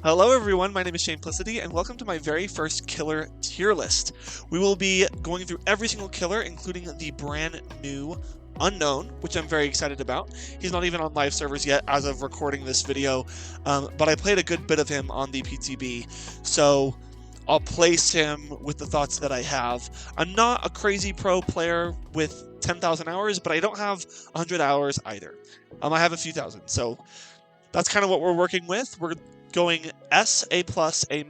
Hello everyone, my name is Shameplicity, and welcome to my very first killer tier list. We will be going through every single killer, including the brand new Unknown, which I'm very excited about. He's not even on live servers yet as of recording this video, but I played a good bit of him on the PTB, so I'll place him with the thoughts that I have. I'm not a crazy pro player with 10,000 hours, but I don't have 100 hours either. I have a few thousand, so that's kind of what we're working with. We're going S, A+, A-,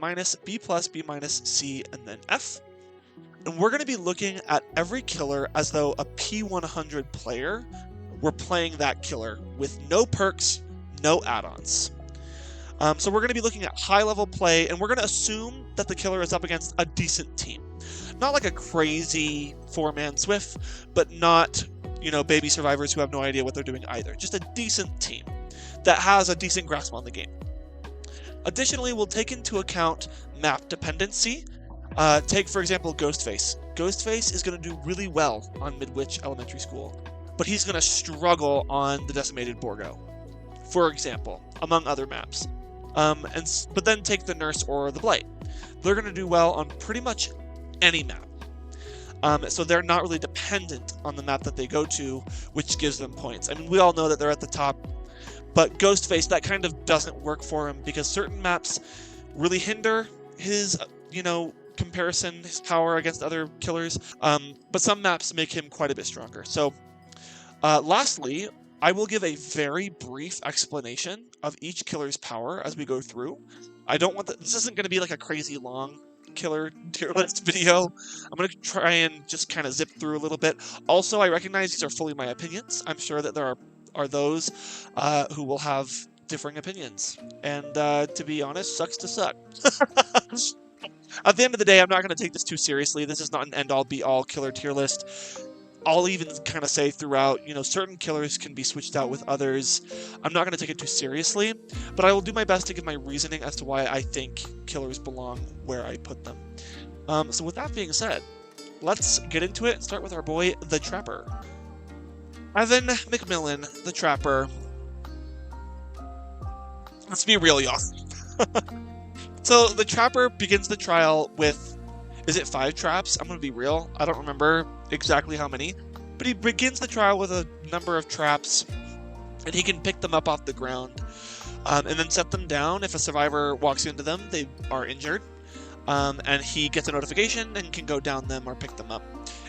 B+, B-, C, and then F. And we're going to be looking at every killer as though a P100 player were playing that killer with no perks, no add-ons. So we're going to be looking at high-level play, and we're going to assume that the killer is up against a decent team. Not like a crazy four-man Swift, but not, baby survivors who have no idea what they're doing either. Just a decent team that has a decent grasp on the game. Additionally, we'll take into account map dependency. Take, for example, Ghostface. Ghostface is going to do really well on Midwich Elementary School, but he's going to struggle on the Decimated Borgo, for example, among other maps. But then take the Nurse or the Blight. They're going to do well on pretty much any map. So they're not really dependent on the map that they go to, which gives them points. I mean, we all know that they're at the top, but Ghostface, that kind of doesn't work for him because certain maps really hinder his, comparison, his power against other killers. But some maps make him quite a bit stronger. So, lastly, I will give a very brief explanation of each killer's power as we go through. I don't want this isn't going to be like a crazy long killer tier list video. I'm going to try and just kind of zip through a little bit. Also, I recognize these are fully my opinions. I'm sure that there are those who will have differing opinions. And to be honest, sucks to suck. At the end of the day, I'm not going to take this too seriously. This is not an end-all, be-all killer tier list. I'll even kind of say throughout, certain killers can be switched out with others. I'm not going to take it too seriously, but I will do my best to give my reasoning as to why I think killers belong where I put them. So with that being said, let's get into it and start with our boy, the Trapper. Evan McMillan, the Trapper. Let's be real, y'all. So the Trapper begins the trial with, is it 5 traps? I'm going to be real. I don't remember exactly how many. But he begins the trial with a number of traps, and he can pick them up off the ground and then set them down. If a survivor walks into them, they are injured. And he gets a notification and can go down them or pick them up.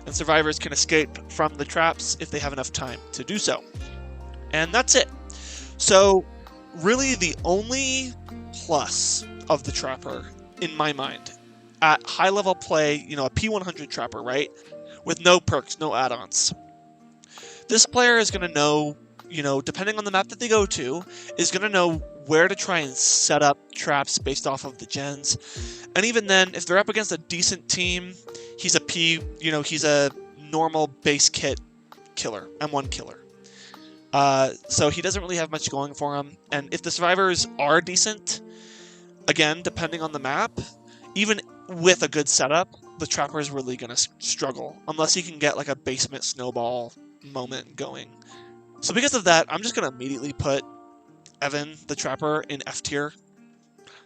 And survivors can escape from the traps if they have enough time to do so. And that's it. So, really the only plus of the Trapper, in my mind, at high-level play, a P100 Trapper, right? With no perks, no add-ons. This player is going to know, depending on the map that they go to, is going to know where to try and set up traps based off of the gens. And even then, if they're up against a decent team, he's he's a normal base kit killer, M1 killer. So he doesn't really have much going for him. And if the survivors are decent, again, depending on the map, even with a good setup, the Trapper is really going to struggle, unless he can get like a basement snowball moment going. So because of that, I'm just going to immediately put Evan, the Trapper, in F tier.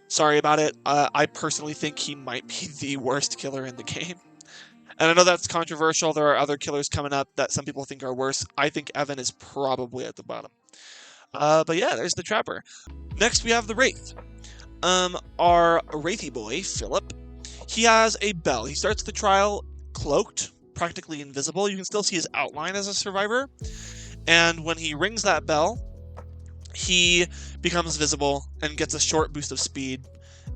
Sorry about it. I personally think he might be the worst killer in the game. And I know that's controversial. There are other killers coming up that some people think are worse. I think Evan is probably at the bottom. But yeah, there's the Trapper. Next, we have the Wraith. Our Wraithy boy, Philip, he has a bell. He starts the trial cloaked, practically invisible. You can still see his outline as a survivor. And when he rings that bell, he becomes visible and gets a short boost of speed.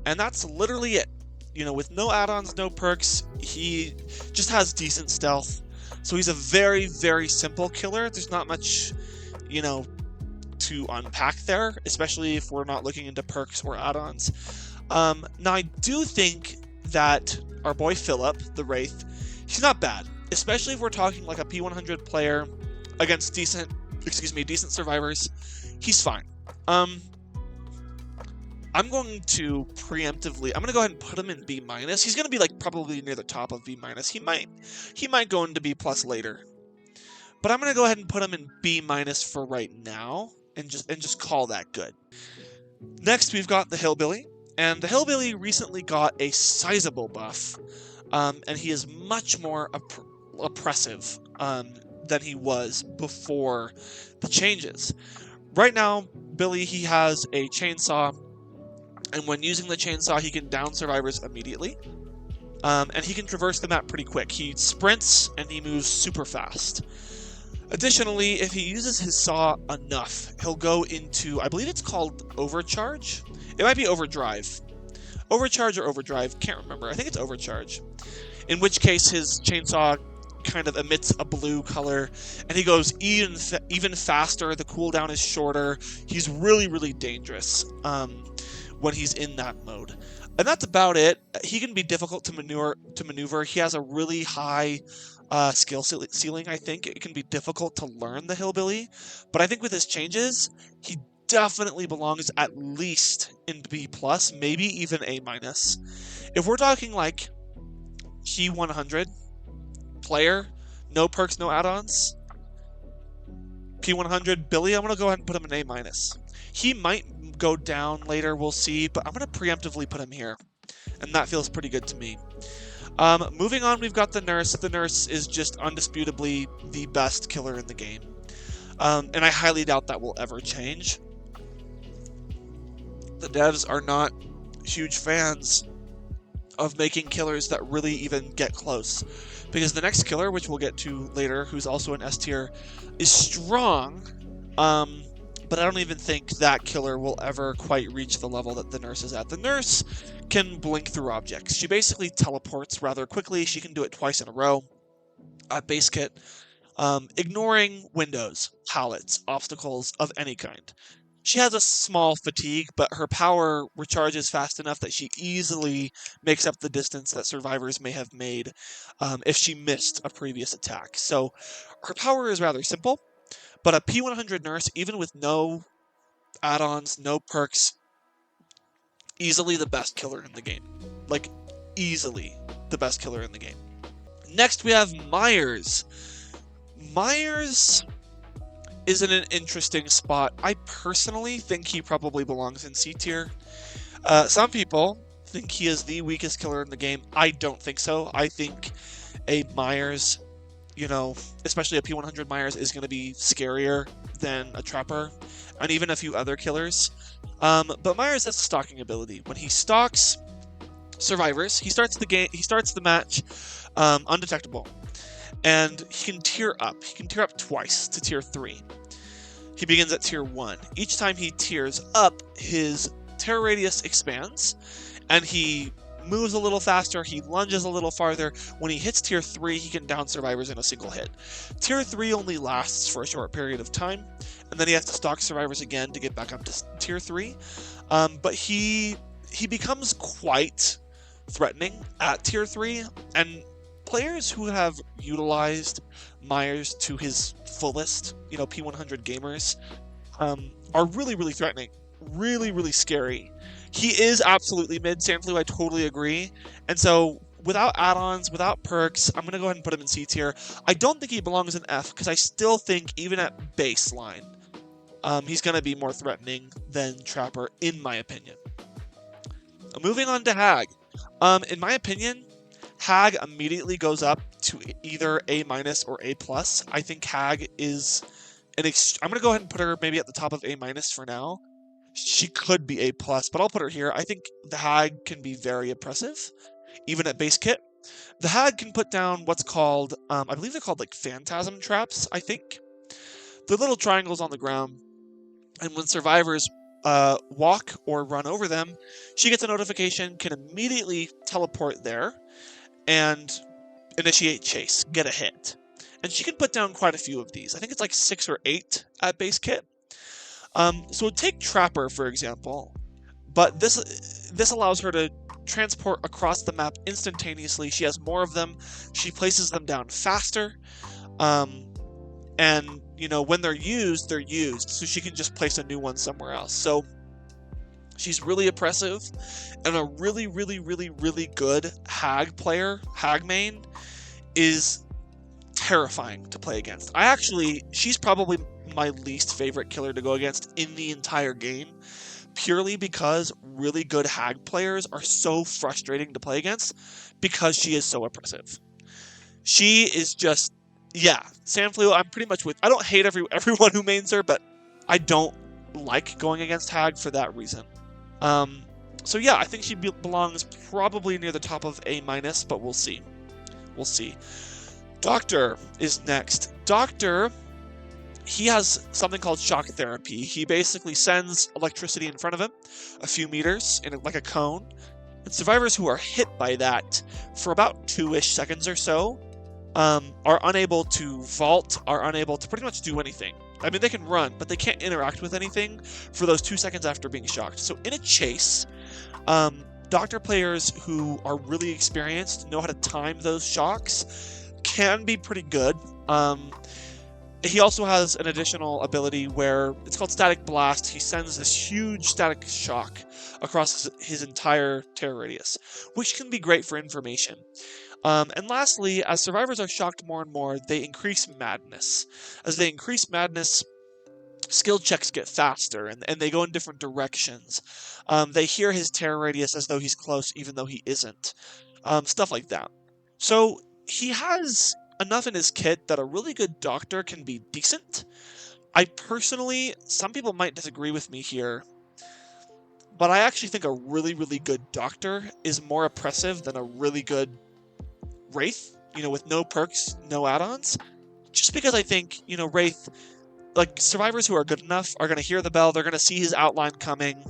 And that's literally it. With no add-ons, no perks, he just has decent stealth. So he's a very, very simple killer. There's not much, to unpack there, especially if we're not looking into perks or add-ons. Now, I do think that our boy Philip, the Wraith, he's not bad, especially if we're talking like a P100 player against decent survivors. He's fine. I'm going to go ahead and put him in B-. He's going to be like probably near the top of B-. He might go into B+ later. But I'm going to go ahead and put him in B- for right now and just call that good. Next, we've got the Hillbilly. And the Hillbilly recently got a sizable buff, and he is much more oppressive than he was before the changes. Right now, Billy, he has a chainsaw, and when using the chainsaw, he can down survivors immediately. And he can traverse the map pretty quick. He sprints, and he moves super fast. Additionally, if he uses his saw enough, he'll go into, I believe it's called Overcharge? It might be Overdrive. Overcharge or Overdrive, can't remember. I think it's Overcharge. In which case, his chainsaw kind of emits a blue color, and he goes even faster. The cooldown is shorter. He's really, really dangerous when he's in that mode. And that's about it. He can be difficult to maneuver. He has a really high skill ceiling, I think. It can be difficult to learn the Hillbilly, but I think with his changes, he definitely belongs at least in B+, maybe even A-. If we're talking like P100 player, no perks, no add-ons, P100 Billy, I'm going to go ahead and put him in A-. He might go down later, we'll see, but I'm going to preemptively put him here, and that feels pretty good to me. Moving on, we've got the Nurse. The Nurse is just undisputably the best killer in the game, and I highly doubt that will ever change. The devs are not huge fans of making killers that really even get close, because the next killer, which we'll get to later, who's also an S tier, is strong, but I don't even think that killer will ever quite reach the level that the Nurse is at. The Nurse can blink through objects. She basically teleports rather quickly. She can do it twice in a row at base kit, ignoring windows, pallets, obstacles of any kind. She has a small fatigue, but her power recharges fast enough that she easily makes up the distance that survivors may have made if she missed a previous attack. So her power is rather simple, but a P100 Nurse, even with no add-ons, no perks, easily the best killer in the game. Like, easily the best killer in the game. Next, we have Myers. Myers is in an interesting spot. I personally think he probably belongs in C tier. Some people think he is the weakest killer in the game. I don't think so. I think a Myers, especially a P100 Myers, is going to be scarier than a Trapper, and even a few other killers. But Myers has a stalking ability. When he stalks survivors, he starts the match undetectable. And he can tier up. He can tier up twice to tier 3. He begins at tier 1. Each time he tiers up, his terror radius expands, and he moves a little faster, he lunges a little farther. When he hits tier 3, he can down survivors in a single hit. Tier 3 only lasts for a short period of time, and then he has to stalk survivors again to get back up to tier 3. But he becomes quite threatening at tier 3, and players who have utilized Myers to his fullest, P100 gamers, are really, really threatening. Really, really scary. He is absolutely mid. Sandflu, I totally agree. And so, without add-ons, without perks, I'm going to go ahead and put him in C tier. I don't think he belongs in F, because I still think, even at baseline, he's going to be more threatening than Trapper, in my opinion. Moving on to Hag. In my opinion, Hag immediately goes up to either A- or A+. I think Hag is I'm going to go ahead and put her maybe at the top of A- for now. She could be A+, but I'll put her here. I think the Hag can be very oppressive, even at base kit. The Hag can put down what's called, I believe they're called like phantasm traps, I think. They're little triangles on the ground, and when survivors walk or run over them, she gets a notification, can immediately teleport there, and initiate chase, get a hit. And she can put down quite a few of these. I think it's like 6 or 8 at base kit. So take Trapper, for example, but this allows her to transport across the map instantaneously. She has more of them. She places them down faster. And, when they're used, so she can just place a new one somewhere else. So she's really oppressive, and a really, really, really, really good Hag player, Hag main, is terrifying to play against. She's probably my least favorite killer to go against in the entire game, purely because really good Hag players are so frustrating to play against because she is so oppressive. She is just, yeah, Sandfleo, I'm pretty much with. I don't hate everyone who mains her, but I don't like going against Hag for that reason. So yeah, I think she belongs probably near the top of A-, but we'll see. We'll see. Doctor is next. Doctor, he has something called shock therapy. He basically sends electricity in front of him, a few meters, in like a cone, and survivors who are hit by that for about 2-ish seconds or so are unable to vault, are unable to pretty much do anything. I mean, they can run, but they can't interact with anything for those 2 seconds after being shocked. So in a chase, Doctor players who are really experienced, know how to time those shocks, can be pretty good. He also has an additional ability where it's called Static Blast. He sends this huge static shock across his entire terror radius, which can be great for information. And lastly, as survivors are shocked more and more, they increase madness. As they increase madness, skill checks get faster, and they go in different directions. They hear his terror radius as though he's close, even though he isn't. Stuff like that. So he has enough in his kit that a really good doctor can be decent. I personally, some people might disagree with me here, but I actually think a really, really good doctor is more oppressive than a really good Wraith, with no perks, no add-ons. Just because I think, Wraith, like, survivors who are good enough are going to hear the bell, they're going to see his outline coming,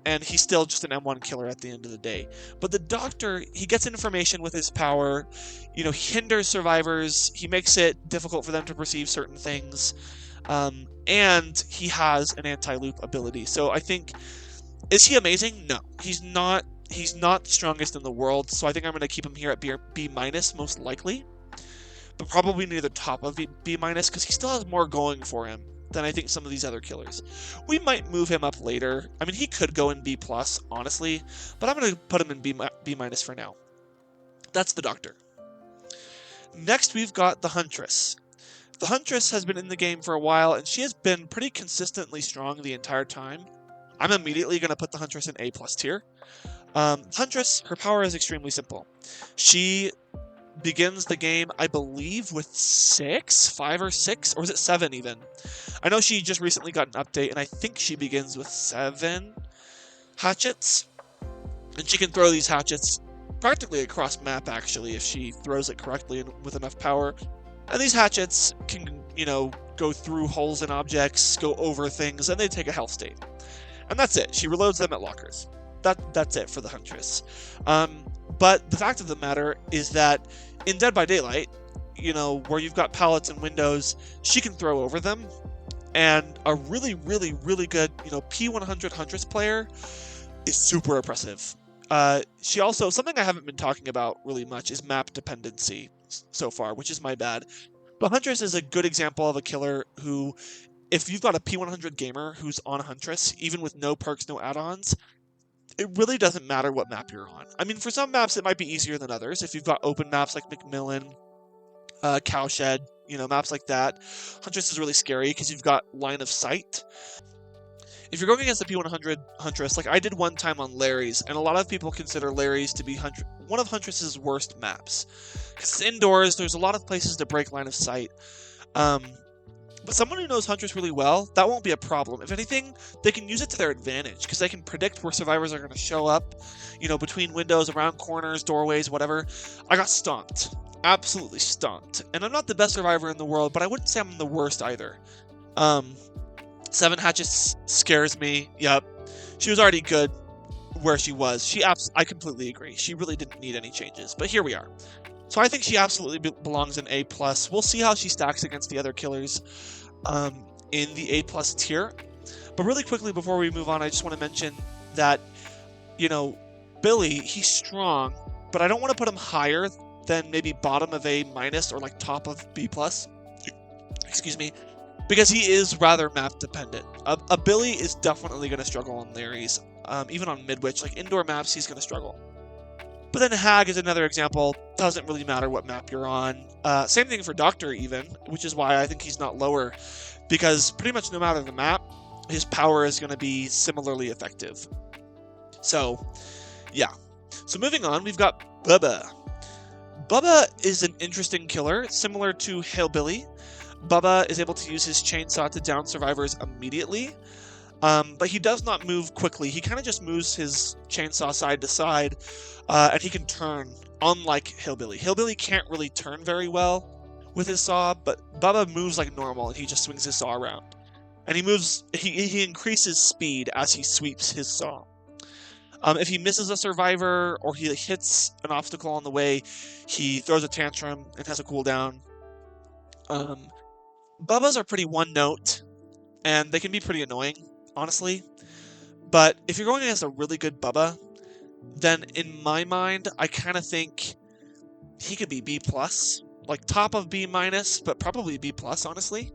and he's still just an M1 killer at the end of the day. But the Doctor, he gets information with his power, he hinders survivors, he makes it difficult for them to perceive certain things, and he has an anti-loop ability. So I think, is he amazing? No, he's not. He's not the strongest in the world, so I think I'm going to keep him here at B- most likely. But probably near the top of B- because he still has more going for him than I think some of these other killers. We might move him up later. I mean, he could go in B+, honestly, but I'm going to put him in B- for now. That's the Doctor. Next, we've got the Huntress. The Huntress has been in the game for a while, and she has been pretty consistently strong the entire time. I'm immediately going to put the Huntress in A+ tier. Huntress, her power is extremely simple. She begins the game, I believe, with 5 or 6, or is it 7 even? I know she just recently got an update, and I think she begins with 7 hatchets. And she can throw these hatchets practically across map, actually, if she throws it correctly and with enough power. And these hatchets can, go through holes in objects, go over things, and they take a health state. And that's it. She reloads them at lockers. That's it for the Huntress. But the fact of the matter is that in Dead by Daylight, where you've got pallets and windows, she can throw over them. And a really, really, really good, P100 Huntress player is super oppressive. She also, something I haven't been talking about really much is map dependency so far, which is my bad. But Huntress is a good example of a killer who, if you've got a P100 gamer who's on Huntress, even with no perks, no add-ons, it really doesn't matter what map you're on. I mean, for some maps it might be easier than others. If you've got open maps like McMillan, Cowshed, maps like that, Huntress is really scary because you've got line of sight. If you're going against the P100 Huntress, like I did one time on Larry's, and a lot of people consider Larry's to be one of Huntress's worst maps. Because it's indoors, there's a lot of places to break line of sight. But someone who knows Huntress really well, that won't be a problem. If anything, they can use it to their advantage, because they can predict where survivors are going to show up, between windows, around corners, doorways, whatever. I got stomped. Absolutely stomped. And I'm not the best survivor in the world, but I wouldn't say I'm the worst either. 7 hatchets scares me. Yep. She was already good where she was. I completely agree. She really didn't need any changes, but here we are. So I think she absolutely belongs in A+. We'll see how she stacks against the other killers in the A+ tier. But really quickly before we move on, I just want to mention that, Billy, he's strong, but I don't want to put him higher than maybe bottom of A- or like top of B+. Excuse me. Because he is rather map dependent. A Billy is definitely going to struggle on Larry's. Even on Midwich, like indoor maps, he's going to struggle. But then Hag is another example. Doesn't really matter what map you're on. Same thing for Doctor even, which is why I think he's not lower. Because pretty much no matter the map, his power is going to be similarly effective. So, yeah. So moving on, we've got Bubba. Bubba is an interesting killer, similar to Hillbilly. Bubba is able to use his chainsaw to down survivors immediately, but he does not move quickly. He kind of just moves his chainsaw side to side, and he can turn, unlike Hillbilly. Hillbilly can't really turn very well with his saw, but Bubba moves like normal, and he just swings his saw around. And he increases speed as he sweeps his saw. If he misses a survivor or he hits an obstacle on the way, he throws a tantrum and has a cooldown. Bubbas are pretty one note, and they can be pretty annoying, honestly. But if you're going against a really good Bubba, then in my mind, I kind of think he could be B+, like top of B-, but probably B+, honestly,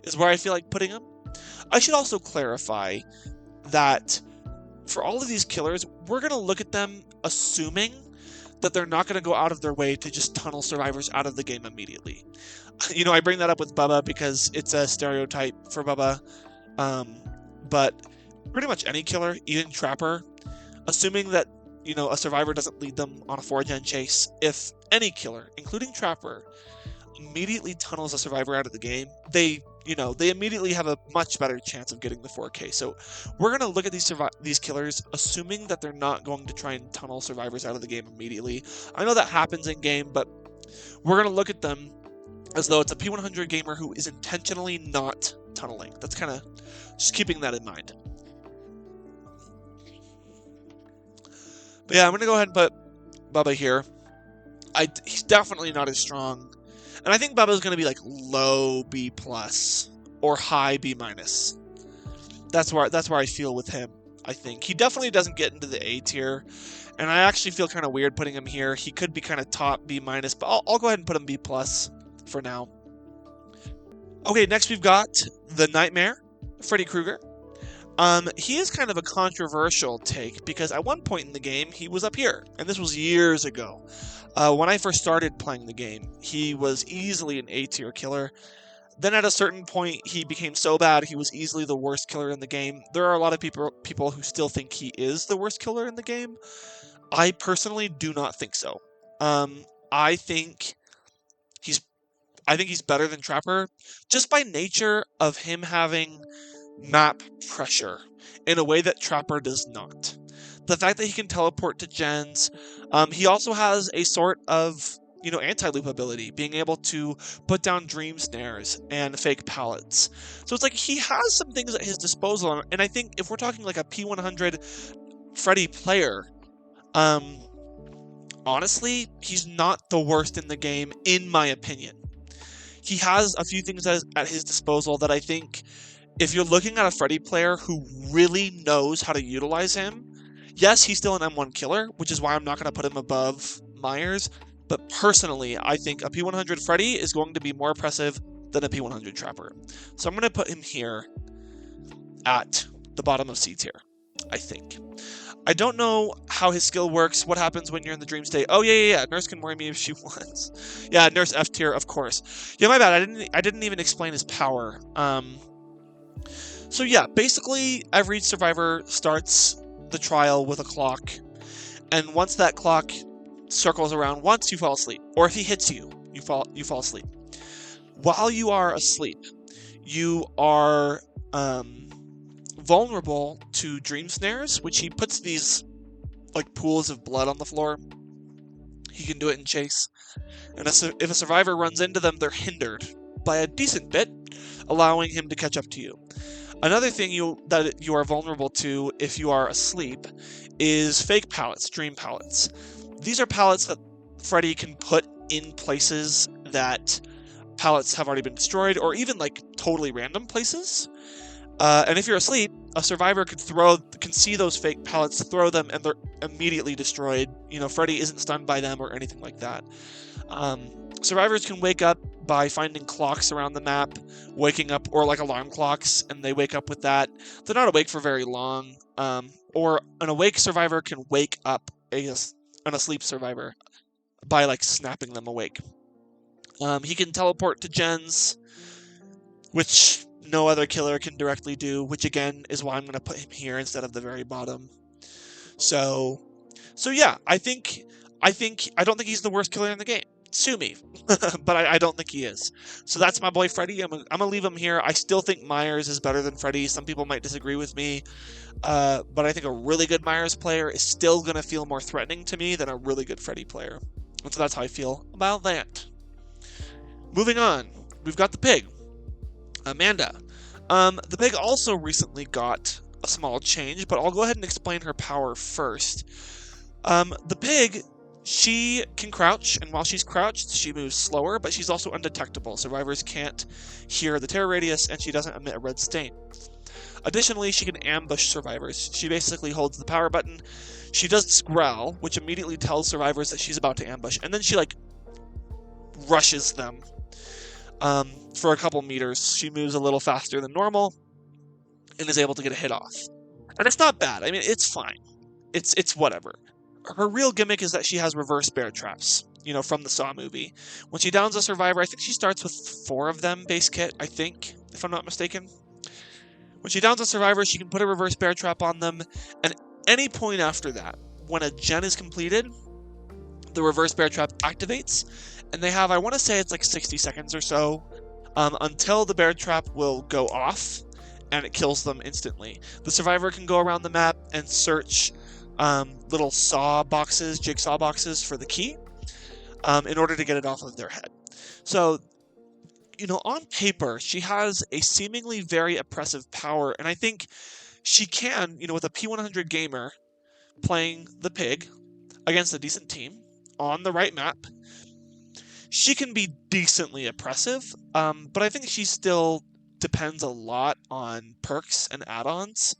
is where I feel like putting him. I should also clarify that for all of these killers, we're going to look at them assuming that they're not going to go out of their way to just tunnel survivors out of the game immediately. You know, I bring that up with Bubba because it's a stereotype for Bubba, but pretty much any killer, even Trapper, assuming that, you know, a survivor doesn't lead them on a 4-gen chase, if any killer, including Trapper, immediately tunnels a survivor out of the game, they immediately have a much better chance of getting the 4K. So we're going to look at these killers assuming that they're not going to try and tunnel survivors out of the game immediately. I know that happens in game, but we're going to look at them as though it's a P100 gamer who is intentionally not tunneling. That's kind of just keeping that in mind. But yeah, I'm going to go ahead and put Bubba here. He's definitely not as strong. And I think Bubba's going to be like low B+ or high B-. That's where I feel with him, I think. He definitely doesn't get into the A tier. And I actually feel kind of weird putting him here. He could be kind of top B-, but I'll go ahead and put him B+ for now. Okay, next we've got the Nightmare, Freddy Krueger. He is kind of a controversial take because at one point in the game, he was up here. And this was years ago. When I first started playing the game, he was easily an A-tier killer. Then at a certain point, he became so bad, he was easily the worst killer in the game. There are a lot of people who still think he is the worst killer in the game. I personally do not think so. I think he's better than Trapper, just by nature of him having map pressure in a way that Trapper does not. The fact that he can teleport to gens, he also has a sort of, anti-loop ability, being able to put down dream snares and fake pallets. So it's like he has some things at his disposal, and I think if we're talking like a P100 Freddy player, honestly, he's not the worst in the game, in my opinion. He has a few things at his disposal that I think, if you're looking at a Freddy player who really knows how to utilize him, yes, he's still an M1 killer, which is why I'm not going to put him above Myers, but personally, I think a P100 Freddy is going to be more oppressive than a P100 Trapper. So I'm going to put him here at the bottom of C tier, I think. I don't know how his skill works, what happens when you're in the dream state. Oh, yeah, Nurse can worry me if she wants. Yeah, Nurse F tier, of course. Yeah, my bad, I didn't even explain his power. So yeah, basically, every survivor starts the trial with a clock, and once that clock circles around once, you fall asleep. Or if he hits you, you fall asleep. While you are asleep, you are vulnerable to dream snares, which he puts these like pools of blood on the floor. He can do it in chase. And if a survivor runs into them, they're hindered by a decent bit, allowing him to catch up to you. Another thing that you are vulnerable to if you are asleep is fake pallets, dream pallets. These are pallets that Freddy can put in places that pallets have already been destroyed, or even like totally random places. And if you're asleep, a survivor can see those fake pallets, throw them, and they're immediately destroyed. Freddy isn't stunned by them or anything like that. Survivors can wake up by finding clocks around the map, waking up, or like alarm clocks, and they wake up with that. They're not awake for very long. Or an awake survivor can wake up an asleep survivor by like snapping them awake. He can teleport to gens, which no other killer can directly do, which again is why I'm going to put him here instead of the very bottom. So yeah, I don't think he's the worst killer in the game. Sue me, but I don't think he is. So that's my boy Freddy. I'm gonna leave him here. I still think Myers is better than Freddy. Some people might disagree with me, but I think a really good Myers player is still gonna feel more threatening to me than a really good Freddy player. And so that's how I feel about that. Moving on, we've got the pig, Amanda. The pig also recently got a small change, but I'll go ahead and explain her power first. The pig, she can crouch, and while she's crouched, she moves slower, but she's also undetectable. Survivors can't hear the terror radius, and she doesn't emit a red stain. Additionally, she can ambush survivors. She basically holds the power button. She does growl, which immediately tells survivors that she's about to ambush, and then she, like, rushes them. For a couple meters. She moves a little faster than normal, and is able to get a hit off. And it's not bad. I mean, it's fine. It's whatever. Her real gimmick is that she has reverse bear traps, from the Saw movie. When she downs a survivor, I think she starts with 4 of them base kit, I think, if I'm not mistaken. When she downs a survivor, she can put a reverse bear trap on them, and any point after that, when a gen is completed, the reverse bear trap activates, and they have, I want to say it's like 60 seconds or so, until the bear trap will go off, and it kills them instantly. The survivor can go around the map and search little jigsaw boxes for the key, in order to get it off of their head. So, on paper, she has a seemingly very oppressive power, and I think she can, with a P100 gamer playing the pig against a decent team on the right map, she can be decently oppressive, but I think she still depends a lot on perks and add-ons,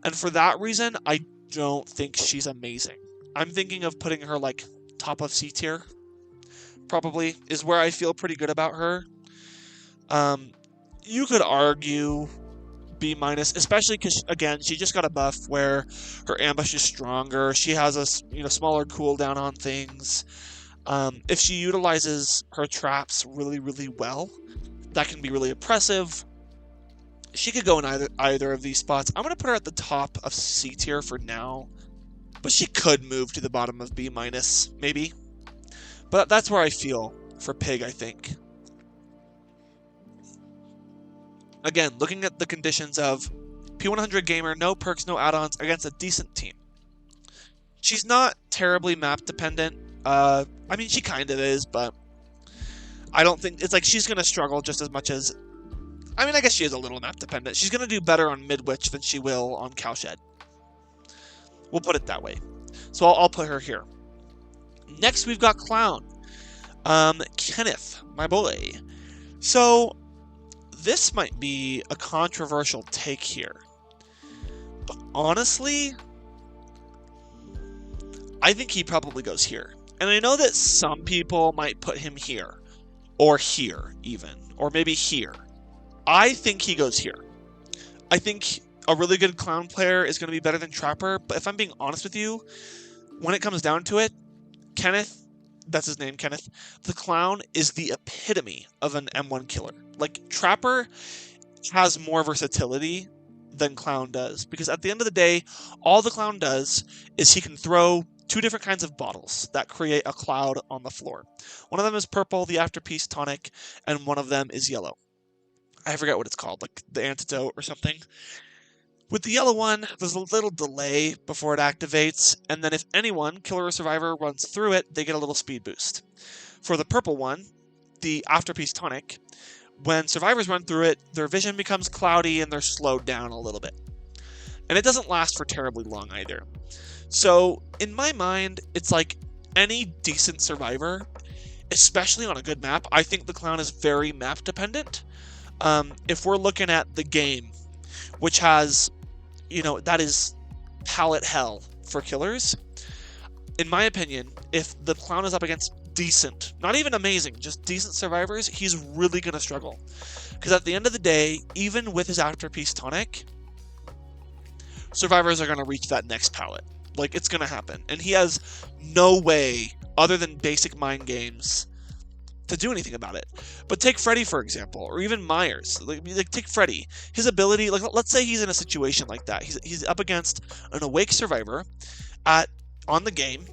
and for that reason, I don't think she's amazing. I'm thinking of putting her, like, top of C tier, probably, is where I feel pretty good about her. You could argue B-, especially because, again, she just got a buff where her ambush is stronger, she has a smaller cooldown on things. If she utilizes her traps really, really well, that can be really oppressive. She could go in either of these spots. I'm going to put her at the top of C tier for now, but she could move to the bottom of B-, maybe. But that's where I feel for Pig, I think. Again, looking at the conditions of P100 gamer, no perks, no add-ons, against a decent team. She's not terribly map dependent. I mean, she kind of is, but I don't think... It's like she's going to struggle just as much as... I mean, I guess she is a little map dependent. She's going to do better on Midwich than she will on Cowshed. We'll put it that way. So I'll put her here. Next, we've got Clown. Kenneth, my boy. So, this might be a controversial take here. But honestly, I think he probably goes here. And I know that some people might put him here. Or here, even. Or maybe here. I think he goes here. I think a really good Clown player is going to be better than Trapper, but if I'm being honest with you, when it comes down to it, Kenneth, that's his name, Kenneth, the Clown is the epitome of an M1 killer. Like, Trapper has more versatility than Clown does, because at the end of the day, all the Clown does is he can throw 2 different kinds of bottles that create a cloud on the floor. One of them is purple, the afterpiece tonic, and one of them is yellow. I forget what it's called, like the antidote or something. With the yellow one, there's a little delay before it activates, and then if anyone, killer or survivor, runs through it, they get a little speed boost. For the purple one, the afterpiece tonic, when survivors run through it, their vision becomes cloudy and they're slowed down a little bit. And it doesn't last for terribly long either. So, in my mind, it's like any decent survivor, especially on a good map, I think the Clown is very map dependent. If we're looking at the game, which has, that is palette hell for killers, in my opinion, if the Clown is up against decent, not even amazing, just decent survivors, he's really going to struggle. Because at the end of the day, even with his afterpiece tonic, survivors are going to reach that next palette. Like, it's going to happen. And he has no way, other than basic mind games, to do anything about it. But take Freddy, for example, or even Myers. Like take Freddy. His ability, like let's say he's in a situation like that. He's up against an awake survivor on the game,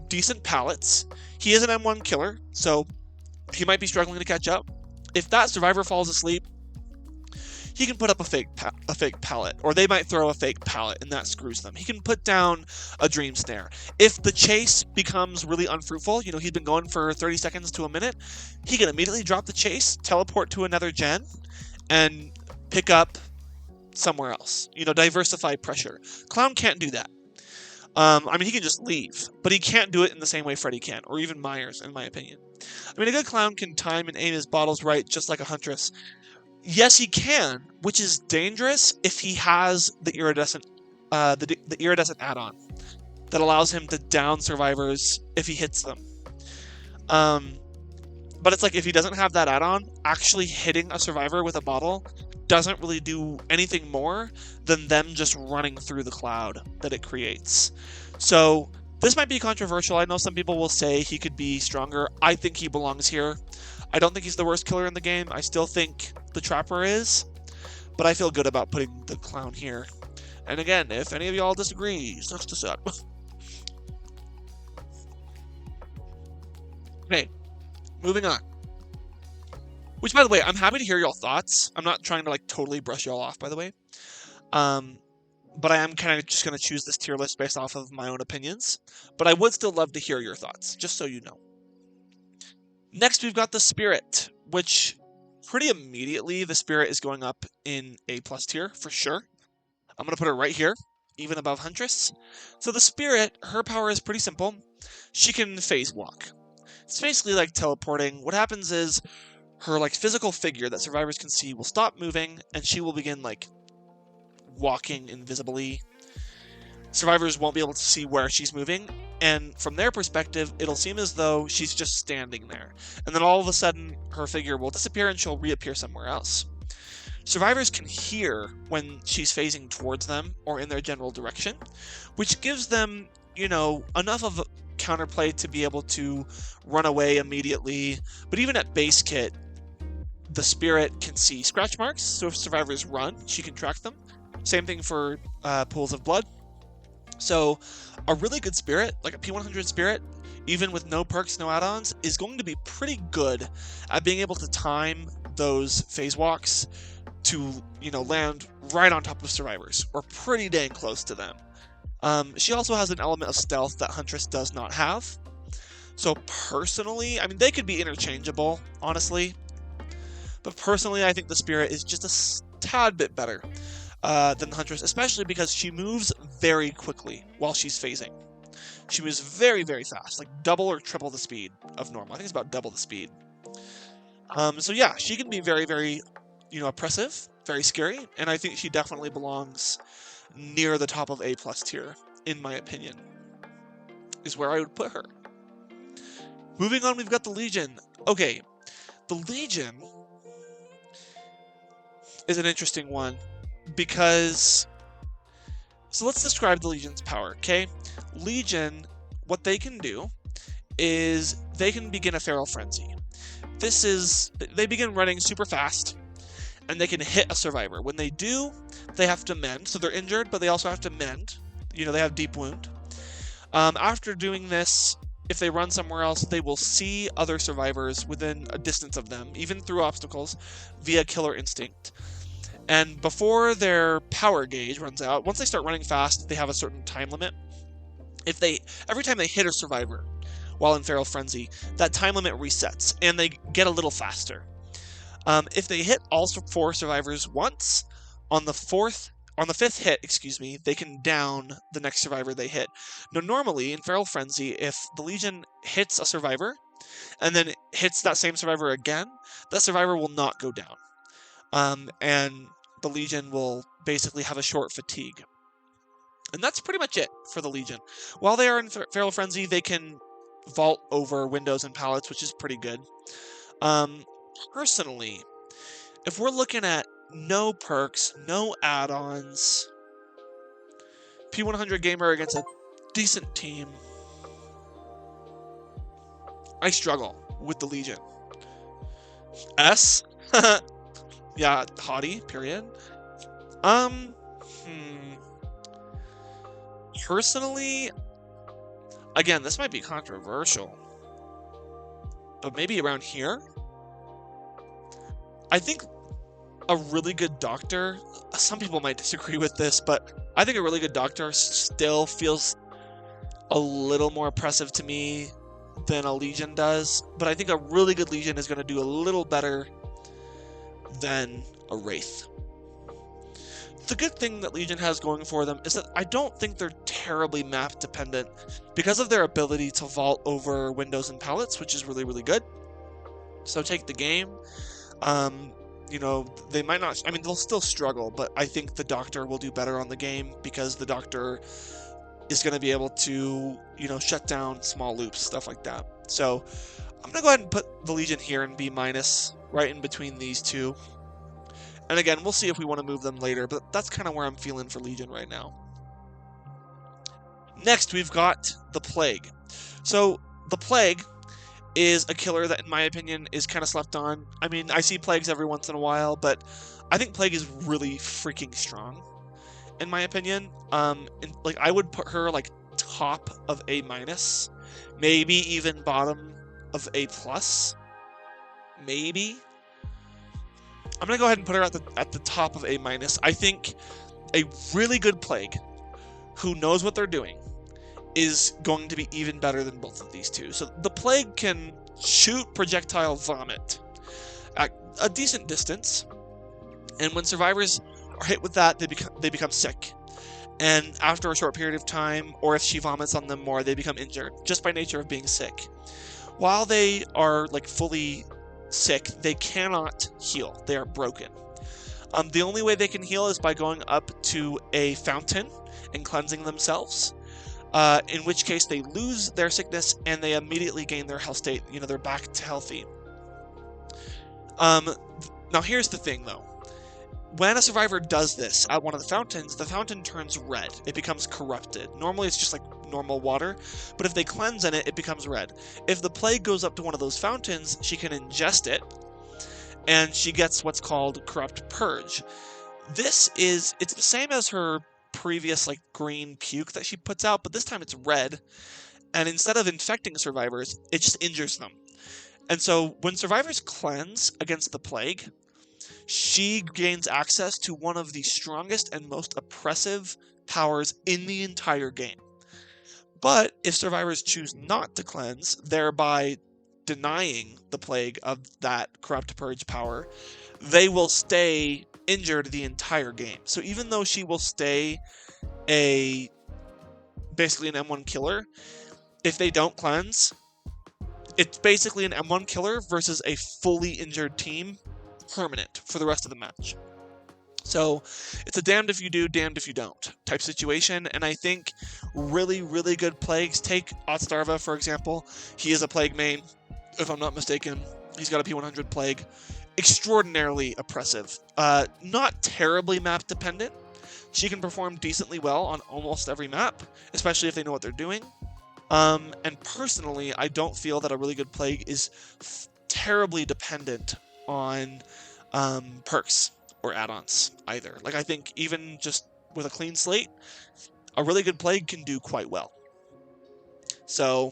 decent pallets. He is an M1 killer, so he might be struggling to catch up. If that survivor falls asleep, he can put up a fake pallet, or they might throw a fake pallet, and that screws them. He can put down a dream snare. If the chase becomes really unfruitful, you know, he's been going for 30 seconds to a minute, he can immediately drop the chase, teleport to another gen, and pick up somewhere else. You know, diversify pressure. Clown can't do that. I mean, he can just leave, but he can't do it in the same way Freddy can, or even Myers, in my opinion. I mean, a good clown can time and aim his bottles right, just like a Huntress. Yes, he can, which is dangerous if he has the iridescent, the iridescent add-on that allows him to down survivors if he hits them. But it's like if he doesn't have that add-on, actually hitting a survivor with a bottle doesn't really do anything more than them just running through the cloud that it creates. So this might be controversial. I know some people will say he could be stronger. I think he belongs here. I don't think he's the worst killer in the game. I still think the Trapper is, but I feel good about putting the Clown here. And again, if any of y'all disagree, sucks to suck. Okay, moving on. Which, by the way, I'm happy to hear y'all thoughts. I'm not trying to like totally brush y'all off, by the way. But I am kind of just going to choose this tier list based off of my own opinions. But I would still love to hear your thoughts, just so you know. Next, we've got the Spirit, which pretty immediately the Spirit is going up in A+ tier, for sure. I'm going to put her right here, even above Huntress. So the Spirit, her power is pretty simple. She can phase walk. It's basically like teleporting. What happens is her like physical figure that survivors can see will stop moving, and she will begin like walking invisibly. Survivors won't be able to see where she's moving, and from their perspective, it'll seem as though she's just standing there. And then all of a sudden, her figure will disappear and she'll reappear somewhere else. Survivors can hear when she's phasing towards them or in their general direction, which gives them, you know, enough of a counterplay to be able to run away immediately. But even at base kit, the Spirit can see scratch marks, so if survivors run, she can track them. Same thing for pools of blood. So a really good Spirit, like a P100 Spirit, even with no perks, no add-ons, is going to be pretty good at being able to time those phase walks to, you know, land right on top of survivors, or pretty dang close to them. She also has an element of stealth that Huntress does not have. So personally, I mean, they could be interchangeable, honestly. But personally, I think the Spirit is just a tad bit better than the Huntress, especially because she moves very quickly while she's phasing. She moves very, very fast, like double or triple the speed of normal. I think it's about double the speed. So yeah, she can be very, very, you know, oppressive, very scary, and I think she definitely belongs near the top of A+ tier, in my opinion, is where I would put her. Moving on, we've got the Legion. Okay, the Legion is an interesting one because, so let's describe the Legion's power, okay? Legion, what they can do is they can begin a feral frenzy. This is, they begin running super fast, and they can hit a survivor. When they do, they have to mend, so they're injured, but they also have to mend. You know, they have deep wound. After doing this, if they run somewhere else, they will see other survivors within a distance of them, even through obstacles, via Killer Instinct. And before their power gauge runs out, once they start running fast, they have a certain time limit. Every time they hit a survivor while in feral frenzy, that time limit resets, and they get a little faster. If they hit all 4 survivors once, on the 5th hit, they can down the next survivor they hit. Now, normally, in feral frenzy, if the Legion hits a survivor, and then hits that same survivor again, that survivor will not go down. And the Legion will basically have a short fatigue. And that's pretty much it for the Legion. While they are in feral frenzy, they can vault over windows and pallets, which is pretty good. Personally, if we're looking at no perks, no add-ons, P100 gamer against a decent team, I struggle with the Legion. S. Yeah, haughty, period. Personally, again, this might be controversial, but maybe around here. I think a really good doctor, some people might disagree with this, but I think a really good doctor still feels a little more oppressive to me than a Legion does, but I think a really good Legion is going to do a little better than a Wraith. The good thing that Legion has going for them is that I don't think they're terribly map dependent because of their ability to vault over windows and pallets, which is really, really good. So take the game. You know, they might not, I mean, they'll still struggle, but I think the Doctor will do better on the game because the Doctor is going to be able to, you know, shut down small loops, stuff like that. So I'm going to go ahead and put the Legion here in B-, right in between these two. And again, we'll see if we want to move them later, but that's kind of where I'm feeling for Legion right now. Next, we've got the Plague. So the Plague is a killer that, in my opinion, is kind of slept on. I mean, I see Plagues every once in a while, but I think Plague is really freaking strong, in my opinion. Like, I would put her, like, top of A-, maybe even bottom of A+, maybe. I'm going to go ahead and put her at the top of A-. I think a really good Plague who knows what they're doing is going to be even better than both of these two. So the Plague can shoot projectile vomit at a decent distance, and when survivors are hit with that, they become sick. And after a short period of time, or if she vomits on them more, they become injured, just by nature of being sick. While they are, like, fully sick, they cannot heal. They are broken. The only way they can heal is by going up to a fountain and cleansing themselves, in which case they lose their sickness and they immediately gain their health state. You know, they're back to healthy. Now here's the thing, though. When a survivor does this at one of the fountain turns red. It becomes corrupted. Normally it's just like normal water, but if they cleanse in it, it becomes red. If the Plague goes up to one of those fountains, she can ingest it, and she gets what's called Corrupt Purge. It's the same as her previous, like, green puke that she puts out, but this time it's red, and instead of infecting survivors, it just injures them. And so when survivors cleanse against the Plague, she gains access to one of the strongest and most oppressive powers in the entire game. But if survivors choose not to cleanse, thereby denying the Plague of that Corrupt Purge power, they will stay injured the entire game. So even though she will stay basically an M1 killer, if they don't cleanse, it's basically an M1 killer versus a fully injured team, permanent for the rest of the match. So it's a damned if you do, damned if you don't type situation, and I think really, really good Plagues, take Otstarva, for example. He is a Plague main, if I'm not mistaken. He's got a P100 Plague. Extraordinarily oppressive. Not terribly map dependent. She can perform decently well on almost every map, especially if they know what they're doing. And personally, I don't feel that a really good Plague is terribly dependent on perks or add-ons either. Like, I think even just with a clean slate, a really good Plague can do quite well. So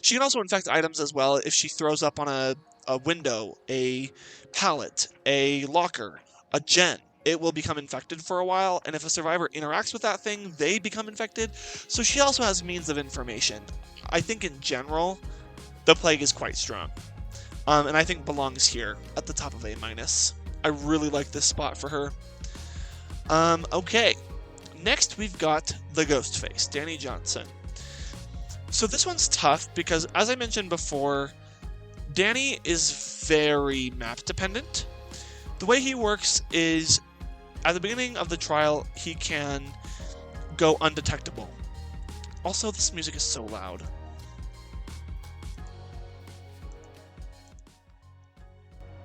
she can also infect items as well if she throws up on a window, a pallet, a locker, a gen. It will become infected for a while, and if a survivor interacts with that thing, they become infected. So she also has means of information. I think in general, the Plague is quite strong. And I think belongs here at the top of A-. I really like this spot for her. Okay. Next, we've got the Ghostface, Danny Johnson. So this one's tough because, as I mentioned before, Danny is very map dependent. The way he works is, at the beginning of the trial, he can go undetectable. Also, this music is so loud.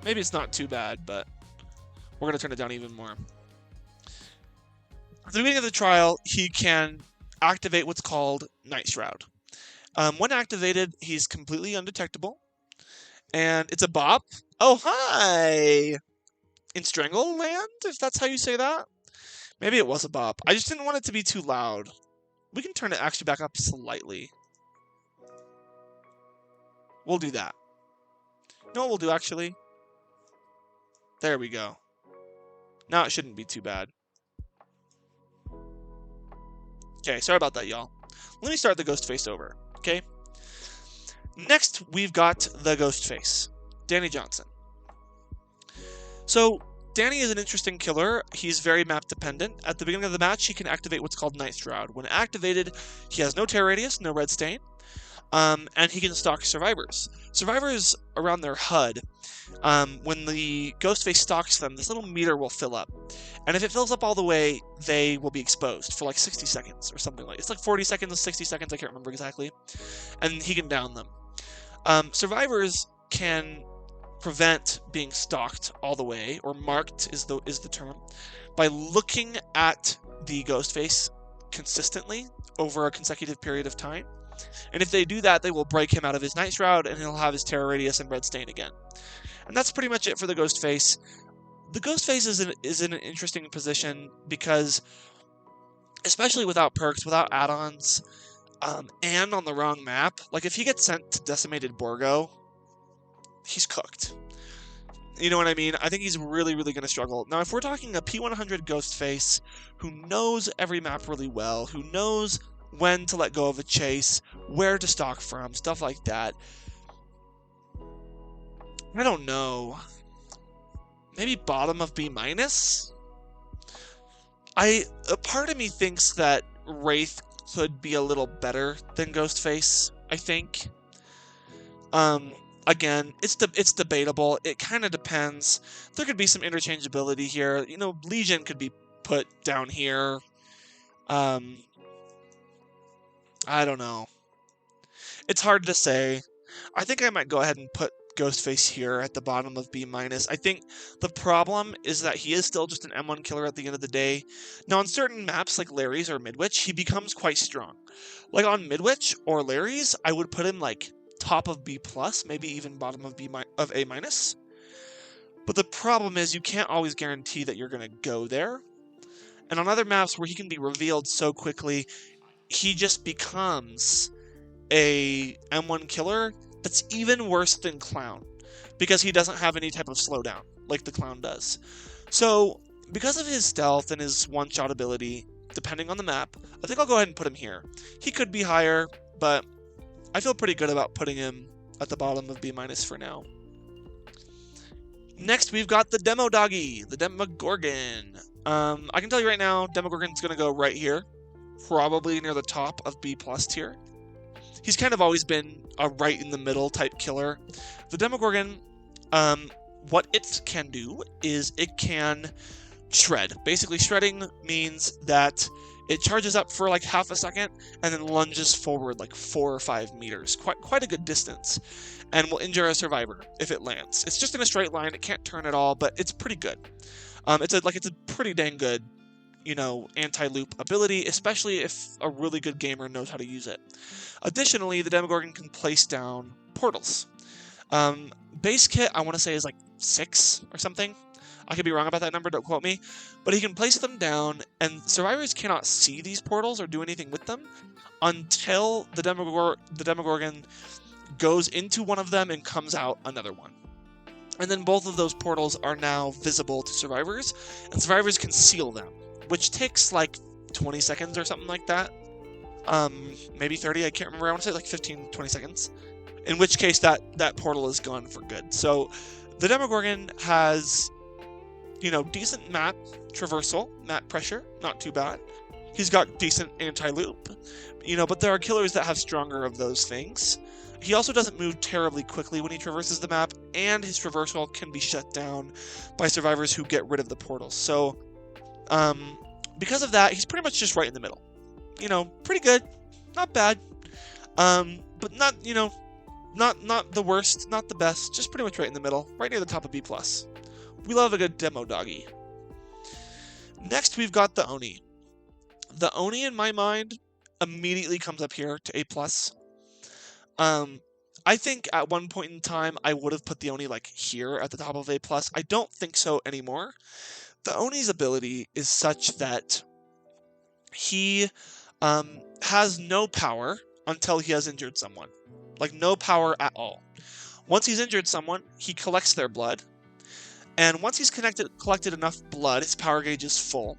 Maybe it's not too bad, but we're going to turn it down even more. At the beginning of the trial, he can activate what's called Night Shroud. When activated, he's completely undetectable, and it's a bop. Oh, hi! In Strangleland, if that's how you say that? Maybe it was a bop. I just didn't want it to be too loud. We can turn it actually back up slightly. We'll do that. You know what we'll do, actually? There we go. Now it shouldn't be too bad. Okay, sorry about that, y'all. Let me start the ghost face over, okay? Next, we've got the ghost face, Danny Johnson. So, Danny is an interesting killer. He's very map dependent. At the beginning of the match, he can activate what's called Night Shroud. When activated, he has no tear radius, no red stain, and he can stalk survivors. Survivors around their HUD, when the ghost face stalks them, this little meter will fill up. And if it fills up all the way, they will be exposed for like 60 seconds or something like. It's like 40 seconds, 60 seconds, I can't remember exactly. And he can down them. Survivors can prevent being stalked all the way, or marked is the term, by looking at the ghost face consistently over a consecutive period of time. And if they do that, they will break him out of his Night Shroud, and he'll have his Terror Radius and Red Stain again. And that's pretty much it for the ghost face. The ghost face is in an interesting position because, especially without perks, without add-ons, and on the wrong map, like if he gets sent to Decimated Borgo, he's cooked. You know what I mean? I think he's really, really going to struggle. Now, if we're talking a P100 ghost face who knows every map really well, who knows when to let go of a chase, where to stalk from, stuff like that, I don't know. Maybe bottom of B-? A part of me thinks that Wraith could be a little better than Ghostface, I think. Again, it's debatable. It kind of depends. There could be some interchangeability here. You know, Legion could be put down here. I don't know. It's hard to say. I think I might go ahead and put Ghostface here at the bottom of B-. I think the problem is that he is still just an M1 killer at the end of the day. Now, on certain maps like Larry's or Midwich, he becomes quite strong. Like on Midwich or Larry's, I would put him like top of B+, maybe even bottom of A-. But the problem is you can't always guarantee that you're going to go there. And on other maps where he can be revealed so quickly, he just becomes a M1 killer that's even worse than Clown, because he doesn't have any type of slowdown like the Clown does. So, because of his stealth and his one-shot ability, depending on the map, I think I'll go ahead and put him here. He could be higher, but I feel pretty good about putting him at the bottom of B- for now. Next, we've got the Demo Doggy, the Demogorgon. I can tell you right now, Demogorgon's going to go right here, probably near the top of B+ tier. He's kind of always been a right-in-the-middle type killer. The Demogorgon, what it can do is it can shred. Basically, shredding means that it charges up for like half a second and then lunges forward like 4 or 5 meters, quite a good distance, and will injure a survivor if it lands. It's just in a straight line. It can't turn at all, but it's pretty good. It's a pretty dang good, you know, anti-loop ability, especially if a really good gamer knows how to use it. Additionally, the Demogorgon can place down portals. Base kit, I want to say, is like 6 or something. I could be wrong about that number, don't quote me. But he can place them down, and survivors cannot see these portals or do anything with them until the Demogorgon goes into one of them and comes out another one. And then both of those portals are now visible to survivors, and survivors can seal them, which takes like 20 seconds or something like that. Maybe 30, I can't remember. I want to say like 15, 20 seconds. In which case that portal is gone for good. So the Demogorgon has, you know, decent map traversal, map pressure, not too bad. He's got decent anti-loop, you know, but there are killers that have stronger of those things. He also doesn't move terribly quickly when he traverses the map, and his traversal can be shut down by survivors who get rid of the portals. So, because of that, he's pretty much just right in the middle. You know, pretty good, not bad, but not, you know, not the worst, not the best, just pretty much right in the middle, right near the top of B+. We love a good Demo Doggy. Next, we've got the Oni. The Oni, in my mind, immediately comes up here to A+. I think at one point in time I would have put the Oni like here at the top of A+. I don't think so anymore. The Oni's ability is such that he has no power until he has injured someone. Like, no power at all. Once he's injured someone, he collects their blood. And once he's collected enough blood, his power gauge is full.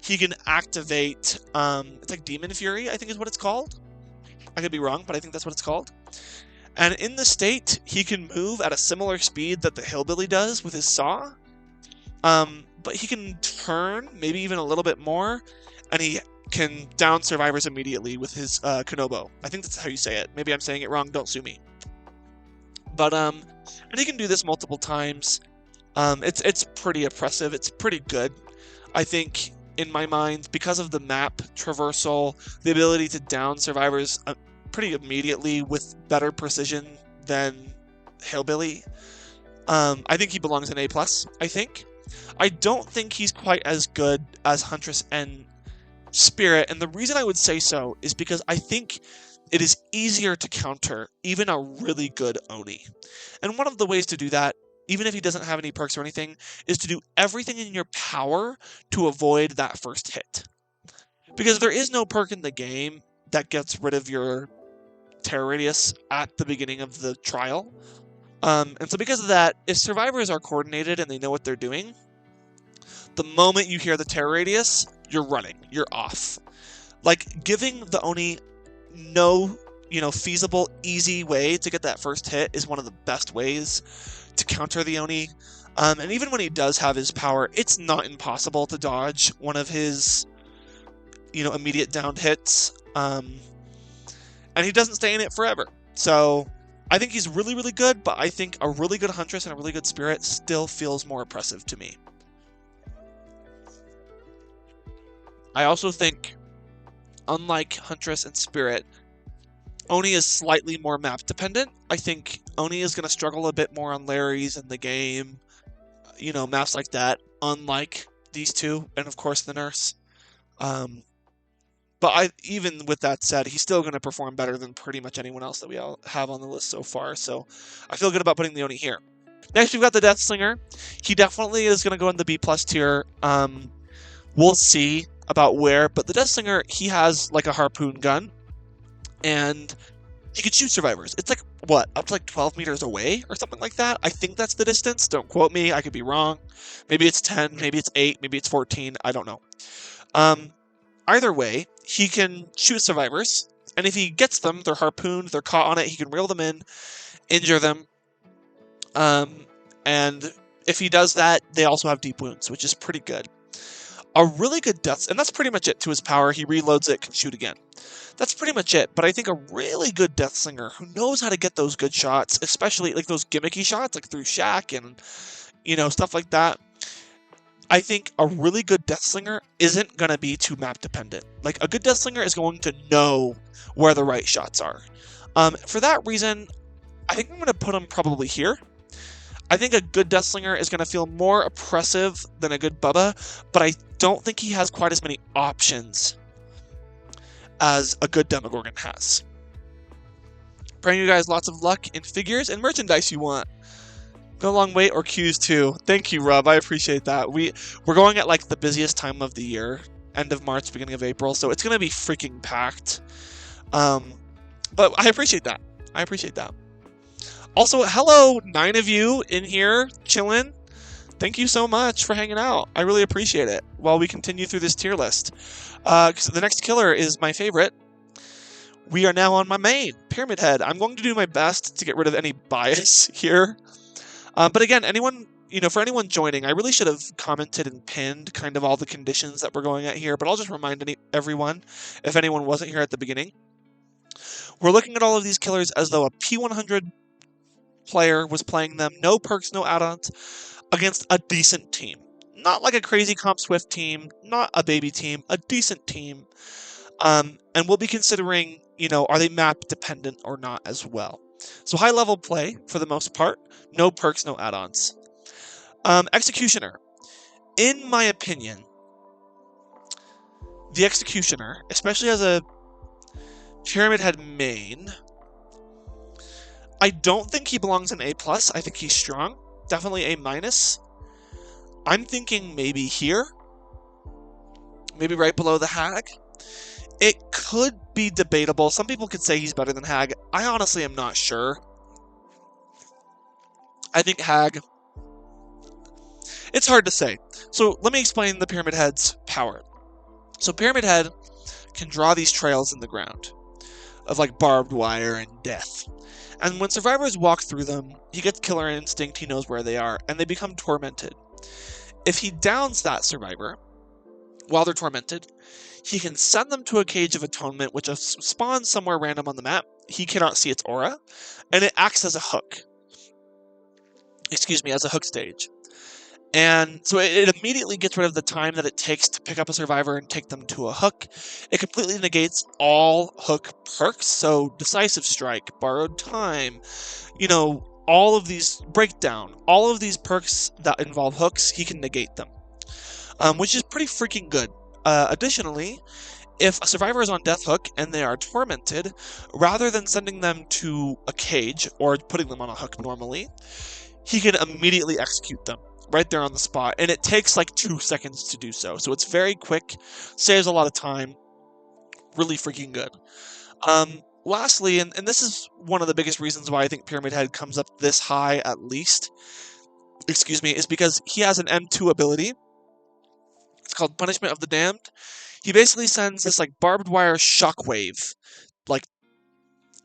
He can activate, it's like Demon Fury, I think is what it's called. I could be wrong, but I think that's what it's called. And in the state, he can move at a similar speed that the Hillbilly does with his saw. But he can turn, maybe even a little bit more, and he can down survivors immediately with his Cannibal. I think that's how you say it. Maybe I'm saying it wrong, don't sue me. But, and he can do this multiple times. It's pretty oppressive, it's pretty good. I think, in my mind, because of the map traversal, the ability to down survivors pretty immediately with better precision than Hillbilly, I think he belongs in A+, I think. I don't think he's quite as good as Huntress and Spirit, and the reason I would say so is because I think it is easier to counter even a really good Oni. And one of the ways to do that, even if he doesn't have any perks or anything, is to do everything in your power to avoid that first hit. Because there is no perk in the game that gets rid of your terror radius at the beginning of the trial. And so because of that, if survivors are coordinated and they know what they're doing, the moment you hear the terror radius, you're running, you're off. Like, giving the Oni no, feasible, easy way to get that first hit is one of the best ways to counter the Oni. And even when he does have his power, it's not impossible to dodge one of his, immediate downed hits. And he doesn't stay in it forever. So I think he's really, really good, but I think a really good Huntress and a really good Spirit still feels more oppressive to me. I also think, unlike Huntress and Spirit, Oni is slightly more map dependent. I think Oni is going to struggle a bit more on Larry's in the game, maps like that, unlike these two, and of course the Nurse. But even with that said, he's still going to perform better than pretty much anyone else that we all have on the list so far, so I feel good about putting the Oni here. Next, we've got the Deathslinger. He definitely is going to go in the B+ tier. We'll see about where, but the Deathslinger, he has like a harpoon gun, and he can shoot survivors. It's like, what, up to like 12 meters away or something like that? I think that's the distance. Don't quote me, I could be wrong. Maybe it's 10, maybe it's 8, maybe it's 14, I don't know. Either way, he can shoot survivors, and if he gets them, they're harpooned, they're caught on it, he can reel them in, injure them, and if he does that, they also have deep wounds, which is pretty good. A really good death, and that's pretty much it to his power. He reloads it, can shoot again. That's pretty much it, but I think a really good Deathslinger who knows how to get those good shots, especially like those gimmicky shots, like through Shack and, stuff like that. I think a really good Deathslinger isn't going to be too map dependent. Like, a good Deathslinger is going to know where the right shots are. For that reason, I think I'm going to put him probably here. I think a good Deathslinger is going to feel more oppressive than a good Bubba, but I don't think he has quite as many options as a good Demogorgon has. Praying you guys lots of luck in figures and merchandise you want. No long wait or queues too. Thank you, Rob. I appreciate that. We're going at like the busiest time of the year, end of March, beginning of April, so it's going to be freaking packed. But I appreciate that. Also, hello, 9 of you in here chilling. Thank you so much for hanging out. I really appreciate it while we continue through this tier list. The next killer is my favorite. We are now on my main, Pyramid Head. I'm going to do my best to get rid of any bias here. But again, for anyone joining, I really should have commented and pinned kind of all the conditions that we're going at here, but I'll just remind everyone, if anyone wasn't here at the beginning. We're looking at all of these killers as though a P100 player was playing them, no perks, no add-ons, against a decent team. Not like a crazy Comp Swift team, not a baby team, a decent team. And we'll be considering, are they map dependent or not as well. So high level play for the most part, no perks, no add-ons. Executioner. In my opinion, the Executioner, especially as a Pyramid Head main, I don't think he belongs in A+. I think he's strong. Definitely A-. I'm thinking maybe here. Maybe right below the Hag. It could be debatable. Some people could say he's better than Hag. I honestly am not sure. I think Hag... It's hard to say. So let me explain the Pyramid Head's power. So Pyramid Head can draw these trails in the ground of like barbed wire and death. And when survivors walk through them, he gets killer instinct, he knows where they are, and they become tormented. If he downs that survivor while they're tormented, he can send them to a Cage of Atonement, which spawns somewhere random on the map. He cannot see its aura, and it acts as a hook. Excuse me, as a hook stage. And so it immediately gets rid of the time that it takes to pick up a survivor and take them to a hook. It completely negates all hook perks, so Decisive Strike, Borrowed Time, you know, all of these, Breakdown, all of these perks that involve hooks, he can negate them, which is pretty freaking good. Additionally, if a survivor is on Death Hook and they are tormented, rather than sending them to a cage or putting them on a hook normally, he can immediately execute them right there on the spot, and it takes like 2 seconds to do so. So it's very quick, saves a lot of time, really freaking good. Lastly, and this is one of the biggest reasons why I think Pyramid Head comes up this high at least, excuse me, is because he has an M2 ability. It's called Punishment of the Damned. He basically sends this like barbed wire shockwave, like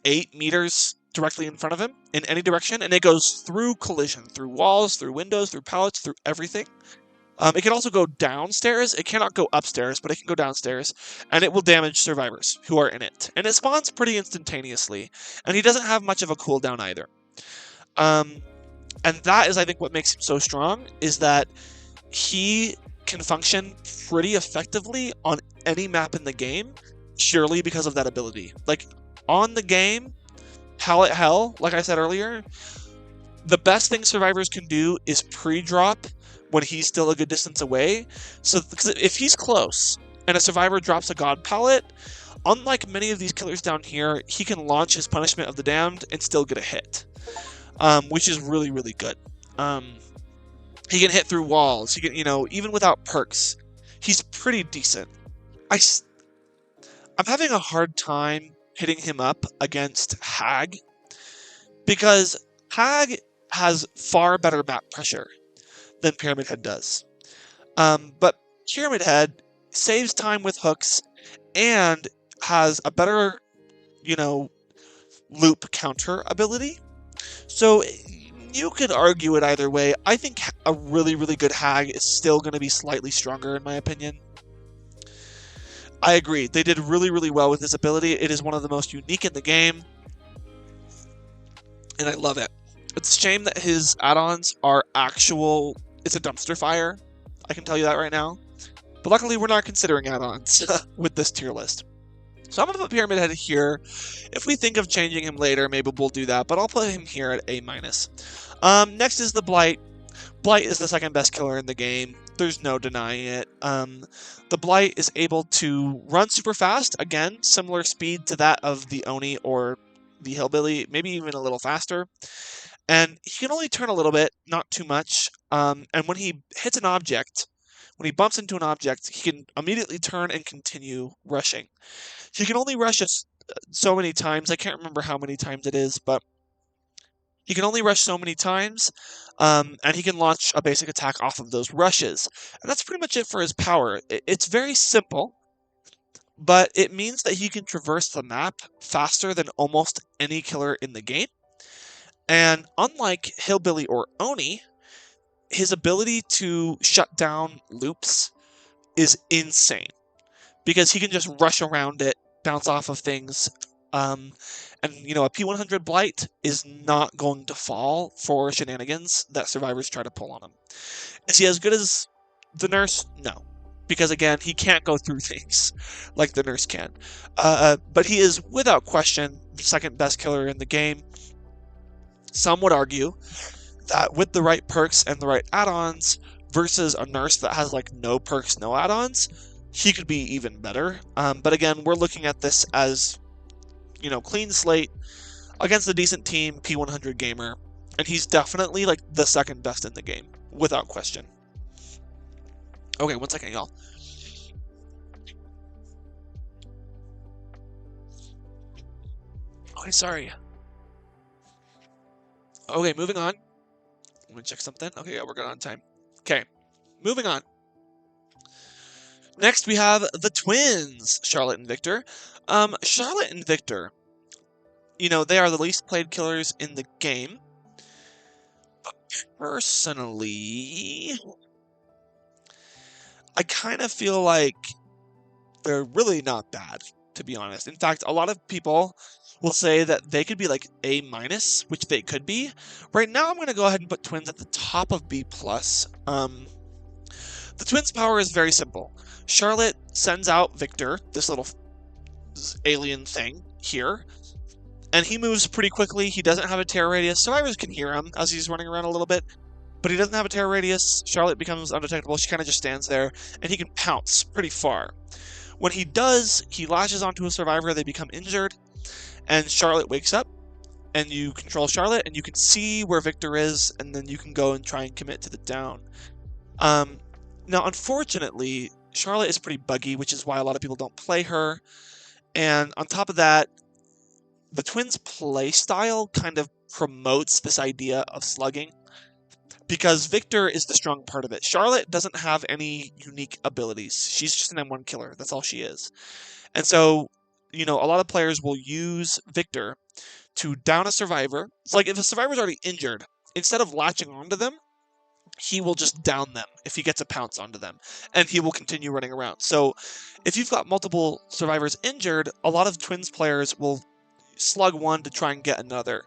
8 meters directly in front of him in any direction, and it goes through collision, through walls, through windows, through pallets, through everything. It can also go downstairs. It cannot go upstairs, but it can go downstairs, and it will damage survivors who are in it. And it spawns pretty instantaneously, and he doesn't have much of a cooldown either. And that is, I think, what makes him so strong, is that he can function pretty effectively on any map in the game, purely because of that ability. Like, on the game, Hell, like I said earlier, the best thing survivors can do is pre-drop when he's still a good distance away. So, because if he's close and a survivor drops a God Pallet, unlike many of these killers down here, he can launch his Punishment of the Damned and still get a hit, which is really, really good. He can hit through walls. He can, you know, even without perks, he's pretty decent. I'm having a hard time hitting him up against Hag, because Hag has far better map pressure than Pyramid Head does. But Pyramid Head saves time with hooks and has a better, you know, loop counter ability. So you could argue it either way. I think a really, really good Hag is still going to be slightly stronger, in my opinion. I agree. They did really, really well with this ability. It is one of the most unique in the game, and I love it. It's a shame that his add-ons are actual... It's a dumpster fire. I can tell you that right now. But luckily, we're not considering add-ons with this tier list. So I'm going to put Pyramid Head here. If we think of changing him later, maybe we'll do that, but I'll put him here at A-. Next is the Blight. Blight is the second best killer in the game. There's no denying it. The Blight is able to run super fast. Again, similar speed to that of the Oni or the Hillbilly, maybe even a little faster. And he can only turn a little bit, not too much. And when he hits an object, when he bumps into an object, he can immediately turn and continue rushing. He can only rush us so many times. I can't remember how many times it is, but he can only rush so many times, and he can launch a basic attack off of those rushes. And that's pretty much it for his power. It's very simple, but it means that he can traverse the map faster than almost any killer in the game. And unlike Hillbilly or Oni, his ability to shut down loops is insane, because he can just rush around it, bounce off of things, and, you know, a P100 Blight is not going to fall for shenanigans that survivors try to pull on him. Is he as good as the Nurse? No. Because, again, he can't go through things like the Nurse can. But he is, without question, the second best killer in the game. Some would argue that with the right perks and the right add-ons versus a Nurse that has, like, no perks, no add-ons, he could be even better. But, again, we're looking at this as, you know, clean slate. against a decent team, P100 gamer, and he's definitely like the second best in the game, without question. Okay, 1 second, y'all. Okay, sorry. Okay, moving on. Let me check something. Okay, yeah, we're good on time. Okay, moving on. Next, we have the twins, Charlotte and Victor. Charlotte and Victor, you know, they are the least played killers in the game. But personally, I kind of feel like they're really not bad, to be honest. In fact, a lot of people will say that they could be like A-, which they could be. Right now, I'm going to go ahead and put twins at the top of B+. The twins' power is very simple. Charlotte sends out Victor, this little alien thing here, and he moves pretty quickly. He doesn't have a terror radius. Survivors can hear him as he's running around a little bit, but he doesn't have a terror radius. Charlotte becomes undetectable. She kind of just stands there, and he can pounce pretty far. When he does, he lashes onto a survivor. They become injured, and Charlotte wakes up, and you control Charlotte, and you can see where Victor is, and then you can go and try and commit to the down. Now, unfortunately, Charlotte is pretty buggy, which is why a lot of people don't play her. And on top of that, the twins' play style kind of promotes this idea of slugging, because Victor is the strong part of it. Charlotte doesn't have any unique abilities. She's just an M1 killer. That's all she is. And so, you know, a lot of players will use Victor to down a survivor. It's like if a survivor's already injured, instead of latching onto them, he will just down them if he gets a pounce onto them, and he will continue running around. So if you've got multiple survivors injured, a lot of twins players will slug one to try and get another.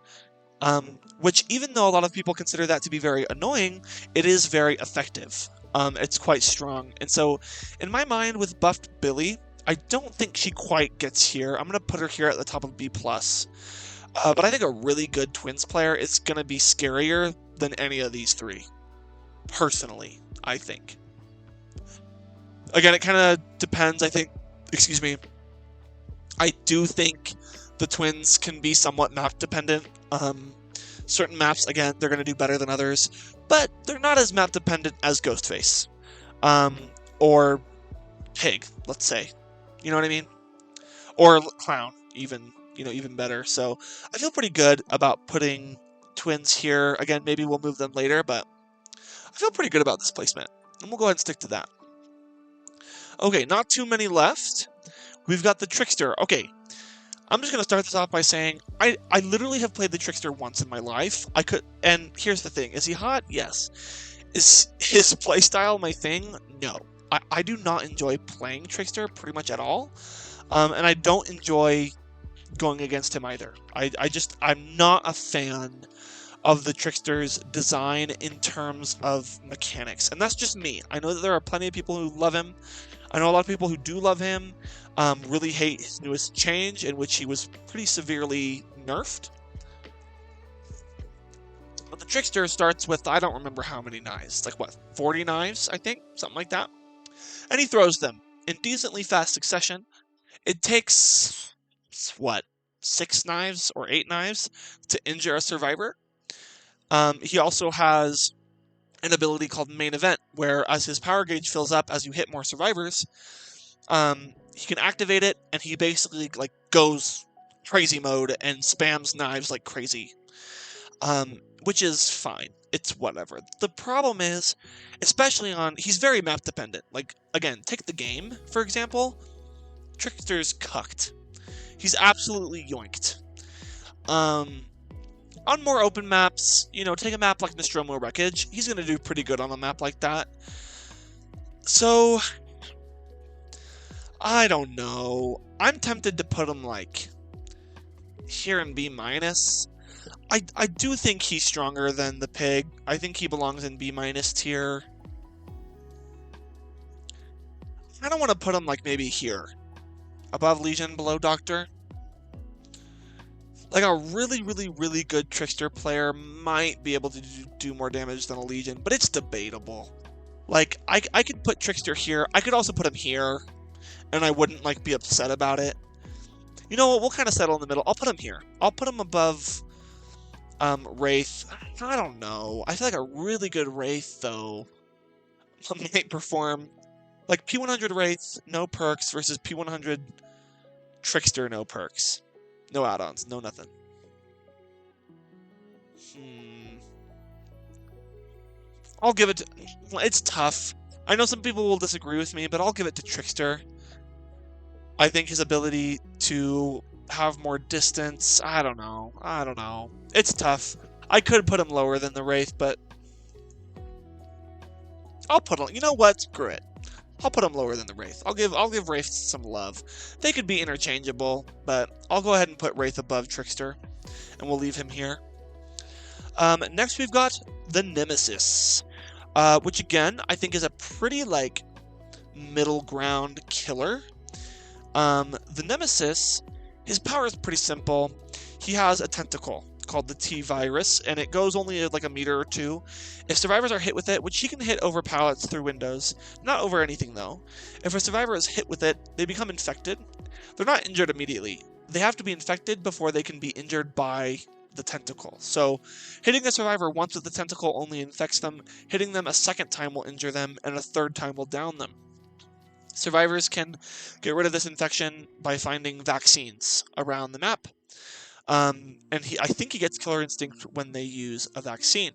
Which, even though a lot of people consider that to be very annoying, it is very effective. It's quite strong. And so, in my mind, with buffed Billy, I don't think she quite gets here. I'm going to put her here at the top of B+. But I think a really good twins player is going to be scarier than any of these three. Personally, I think. Again, it kind of depends, I think. Excuse me. I do think the twins can be somewhat map dependent. Certain maps, again, they're going to do better than others, but they're not as map dependent as Ghostface. Or Pig, let's say. You know what I mean? Or Clown, even better. So I feel pretty good about putting twins here. Again, maybe we'll move them later, but I feel pretty good about this placement, and we'll go ahead and stick to that. Okay, not too many left. We've got the Trickster. Okay, I'm just going to start this off by saying I literally have played the Trickster once in my life. And here's the thing. Is he hot? Yes. Is his playstyle my thing? No. I do not enjoy playing Trickster pretty much at all, and I don't enjoy going against him either. I'm not a fan of the Trickster's design in terms of mechanics. And that's just me. I know that there are plenty of people who love him. I know a lot of people who do love him really hate his newest change, in which he was pretty severely nerfed. But the Trickster starts with, I don't remember how many knives. Like, what, 40 knives, I think? Something like that. And he throws them in decently fast succession. It takes, what, 6 knives or 8 knives to injure a survivor. He also has an ability called Main Event, where as his power gauge fills up as you hit more survivors, he can activate it, and he basically like goes crazy mode and spams knives like crazy, which is fine. It's whatever. The problem is, especially he's very map dependent. Like, again, take the game, for example. Trickster's cucked. He's absolutely yoinked. On more open maps, take a map like Nostromo Wreckage. He's going to do pretty good on a map like that. So, I don't know. I'm tempted to put him, like, here in B-. I do think he's stronger than the Pig. I think he belongs in B- tier. I don't want to put him, like, maybe here. Above Legion, below Doctor. Like, a really, really, really good Trickster player might be able to do more damage than a Legion, but it's debatable. Like, I could put Trickster here. I could also put him here, and I wouldn't, like, be upset about it. You know what? We'll kind of settle in the middle. I'll put him here. I'll put him above Wraith. I don't know. I feel like a really good Wraith, though, might perform. Like, P100 Wraith, no perks, versus P100 Trickster, no perks. No add-ons, no nothing. I'll give it to... It's tough. I know some people will disagree with me, but I'll give it to Trickster. I think his ability to have more distance... I don't know. It's tough. I could put him lower than the Wraith, but... I'll put him... You know what? Screw it. I'll put him lower than the Wraith. I'll give Wraith some love. They could be interchangeable, but I'll go ahead and put Wraith above Trickster, and we'll leave him here. Next we've got the Nemesis, which again, I think is a pretty, like, middle ground killer. The Nemesis, his power is pretty simple. He has a tentacle called the T-Virus, and it goes only like a meter or two. If survivors are hit with it, which he can hit over pallets through windows, not over anything though. If a survivor is hit with it, they become infected. They're not injured immediately. They have to be infected before they can be injured by the tentacle. So hitting a survivor once with the tentacle only infects them, hitting them a second time will injure them, and a third time will down them. Survivors can get rid of this infection by finding vaccines around the map. And I think he gets Killer Instinct when they use a vaccine.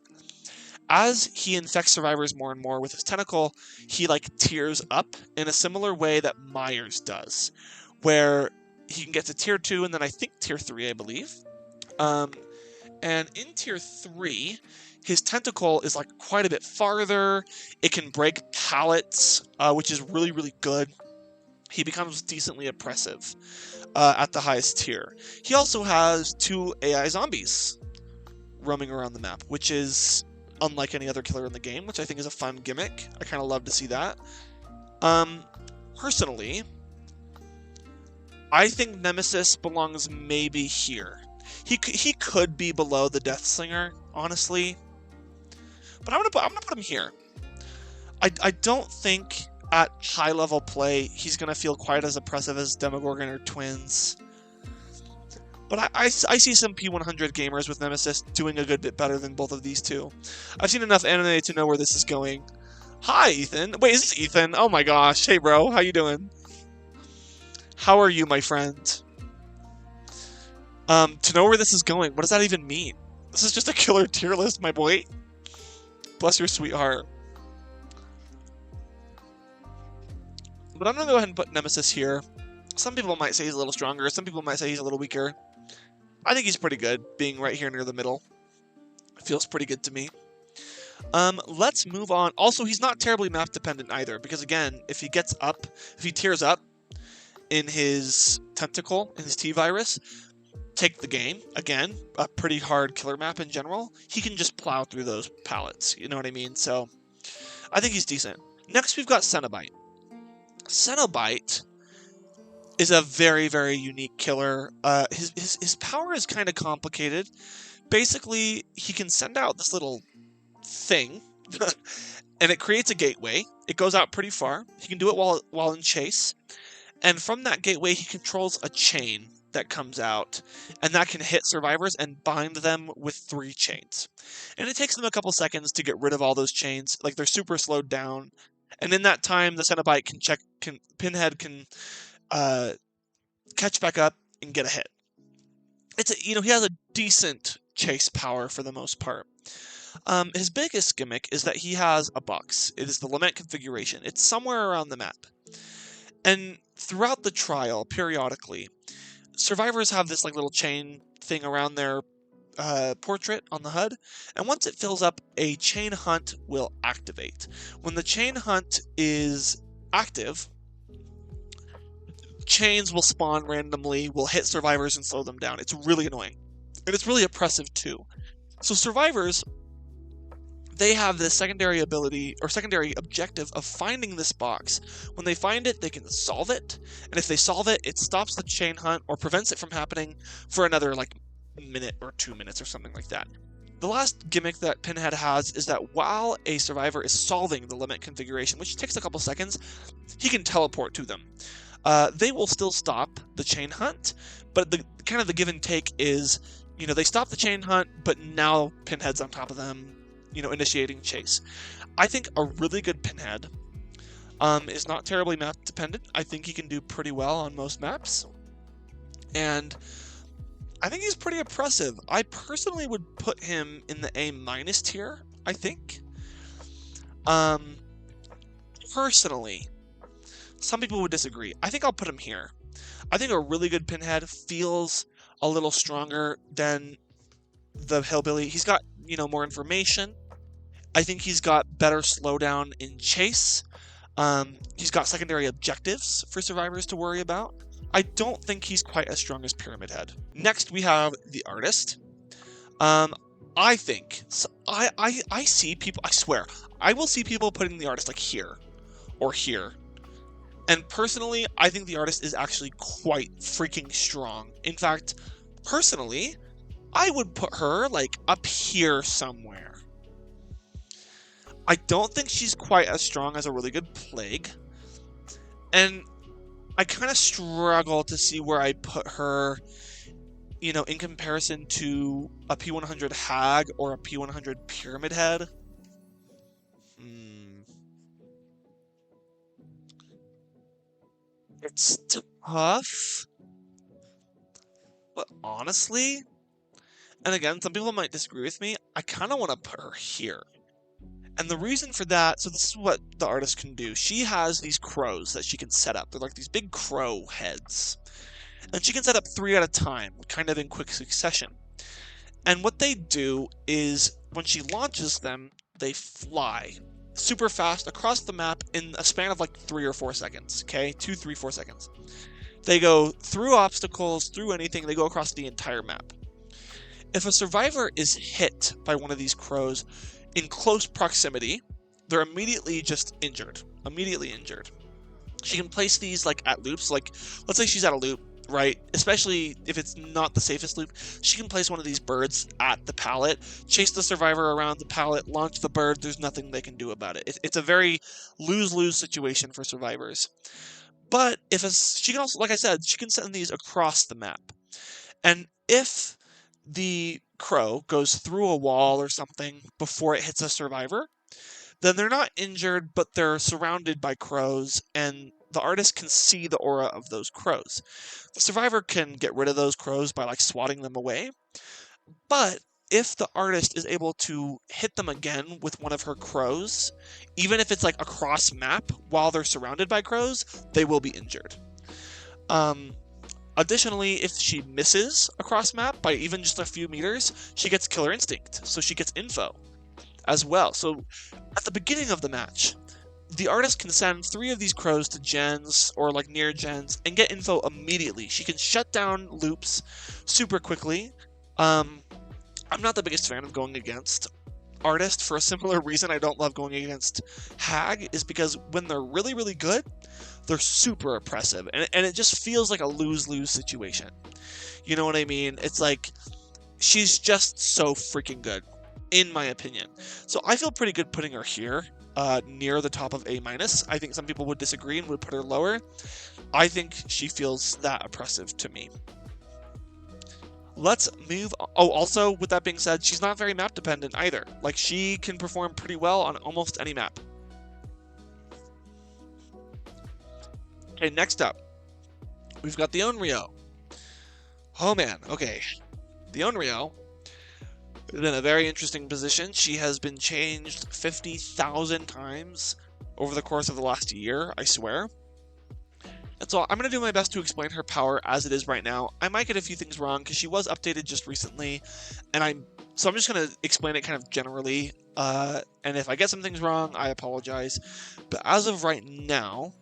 As he infects survivors more and more with his tentacle, he like tears up in a similar way that Myers does, where he can get to tier 2 and then I think tier 3, I believe. And in tier 3, his tentacle is like quite a bit farther. It can break pallets, which is really, really good. He becomes decently oppressive at the highest tier. He also has 2 AI zombies roaming around the map, which is unlike any other killer in the game, which I think is a fun gimmick. I kind of love to see that. Personally, I think Nemesis belongs maybe here. He could be below the Deathslinger, honestly, but I'm gonna put him here. I don't think at high level play he's gonna feel quite as oppressive as Demogorgon or Twins, but I see some P100 gamers with Nemesis doing a good bit better than both of these two. I've seen enough anime to know where this is going. Hi, Ethan. Wait, is this Ethan? Oh my gosh. Hey, bro. How you doing? How are you, my friend? To know where this is going, what does that even mean? This is just a killer tier list, my boy. Bless your sweetheart. But I'm gonna go ahead and put Nemesis here. Some people might say he's a little stronger, some people might say he's a little weaker. I think he's pretty good, being right here near the middle. It feels pretty good to me. Let's move on. Also, he's not terribly map dependent either, because again, if he tears up in his tentacle, in his T-Virus, take the game, again, a pretty hard killer map in general, he can just plow through those pallets, you know what I mean? So, I think he's decent. Next, we've got Cenobite. Cenobite is a very, very unique killer. His power is kind of complicated. Basically, he can send out this little thing, and it creates a gateway. It goes out pretty far. He can do it while in chase, and from that gateway, he controls a chain that comes out, and that can hit survivors and bind them with 3 chains. And it takes them a couple seconds to get rid of all those chains. Like, they're super slowed down, and in that time, the Cenobite Pinhead can catch back up and get a hit. He has a decent chase power for the most part. His biggest gimmick is that he has a box. It is the Lament configuration. It's somewhere around the map. And throughout the trial, periodically, survivors have this like little chain thing around their portrait on the HUD, and once it fills up, a chain hunt will activate. When the chain hunt is active, chains will spawn randomly, will hit survivors and slow them down. It's really annoying. And it's really oppressive too. So survivors, they have this secondary ability, or secondary objective of finding this box. When they find it, they can solve it. And if they solve it, it stops the chain hunt or prevents it from happening for another like minute or 2 minutes or something like that. The last gimmick that Pinhead has is that while a survivor is solving the limit configuration, which takes a couple seconds, he can teleport to them. they will still stop the chain hunt, but the kind of the give and take is, you know, they stop the chain hunt, but now Pinhead's on top of them, you know, initiating chase. I think a really good Pinhead is not terribly map dependent. I think he can do pretty well on most maps, and I think he's pretty oppressive. I personally would put him in the A- tier, I think. Personally, some people would disagree. I think I'll put him here. I think a really good Pinhead feels a little stronger than the Hillbilly. He's got, you know, more information. I think he's got better slowdown in chase. He's got secondary objectives for survivors to worry about. I don't think he's quite as strong as Pyramid Head. Next, we have the Artist. I think, so I see people, I swear, I will see people putting the Artist like here or here. And personally, I think the Artist is actually quite freaking strong. In fact, personally, I would put her like up here somewhere. I don't think she's quite as strong as a really good Plague. And I kind of struggle to see where I put her, you know, in comparison to a P100 Hag or a P100 Pyramid Head. It's tough. But honestly, and again, some people might disagree with me, I kind of want to put her here. And the reason for that, so this is what the Artist can do. She has these crows that she can set up. They're like these big crow heads. And she can set up 3 at a time, kind of in quick succession. And what they do is, when she launches them, they fly super fast across the map in a span of like 3 or 4 seconds, okay? 2, 3, 4 seconds. They go through obstacles, through anything, they go across the entire map. If a survivor is hit by one of these crows in close proximity, they're immediately just injured. Immediately injured. She can place these like at loops, like let's say she's at a loop, right? Especially if it's not the safest loop, she can place one of these birds at the pallet, chase the survivor around the pallet, launch the bird, there's nothing they can do about it. It's a very lose-lose situation for survivors. But she can also, like I said, she can send these across the map. And if the crow goes through a wall or something before it hits a survivor, then they're not injured, but they're surrounded by crows, and the Artist can see the aura of those crows. The survivor can get rid of those crows by like swatting them away, but if the Artist is able to hit them again with one of her crows, even if it's like across map while they're surrounded by crows, they will be injured. Additionally, if she misses across map by even just a few meters, she gets Killer Instinct, so she gets info as well. So at the beginning of the match, the Artist can send 3 of these crows to gens or like near gens and get info immediately. She can shut down loops super quickly. I'm not the biggest fan of going against Artist for a similar reason I don't love going against Hag, is because when they're really, really good, they're super oppressive, and it just feels like a lose-lose situation. You know what I mean? It's like, she's just so freaking good, in my opinion. So I feel pretty good putting her here, near the top of A-. I think some people would disagree and would put her lower. I think she feels that oppressive to me. Let's move on. Oh, also, with that being said, she's not very map dependent either. Like, she can perform pretty well on almost any map. Okay, next up, we've got the Onryo. Oh man, okay. The Onryo is in a very interesting position. She has been changed 50,000 times over the course of the last year, I swear. And so I'm going to do my best to explain her power as it is right now. I might get a few things wrong because she was updated just recently, and I'm just going to explain it kind of generally, and if I get some things wrong, I apologize. But as of right now,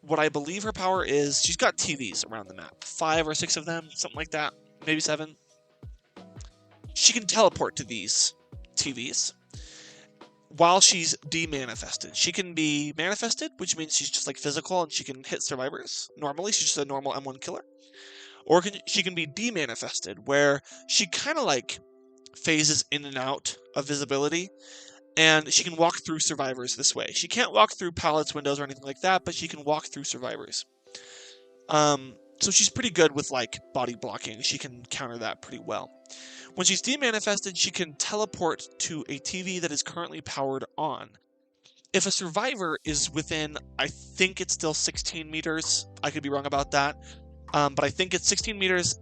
what I believe her power is, she's got TVs around the map. 5 or 6 of them, something like that. Maybe 7. She can teleport to these TVs while she's demanifested. She can be manifested, which means she's just like physical and she can hit survivors. Normally, she's just a normal M1 killer. Or she can be demanifested, where she kind of like phases in and out of visibility. and she can walk through survivors this way. She can't walk through pallets, windows, or anything like that, but she can walk through survivors. So she's pretty good with like body blocking. She can counter that pretty well. When she's demanifested, she can teleport to a TV that is currently powered on. If a survivor is within, I think it's still 16 meters. I could be wrong about that. But I think it's 16 meters.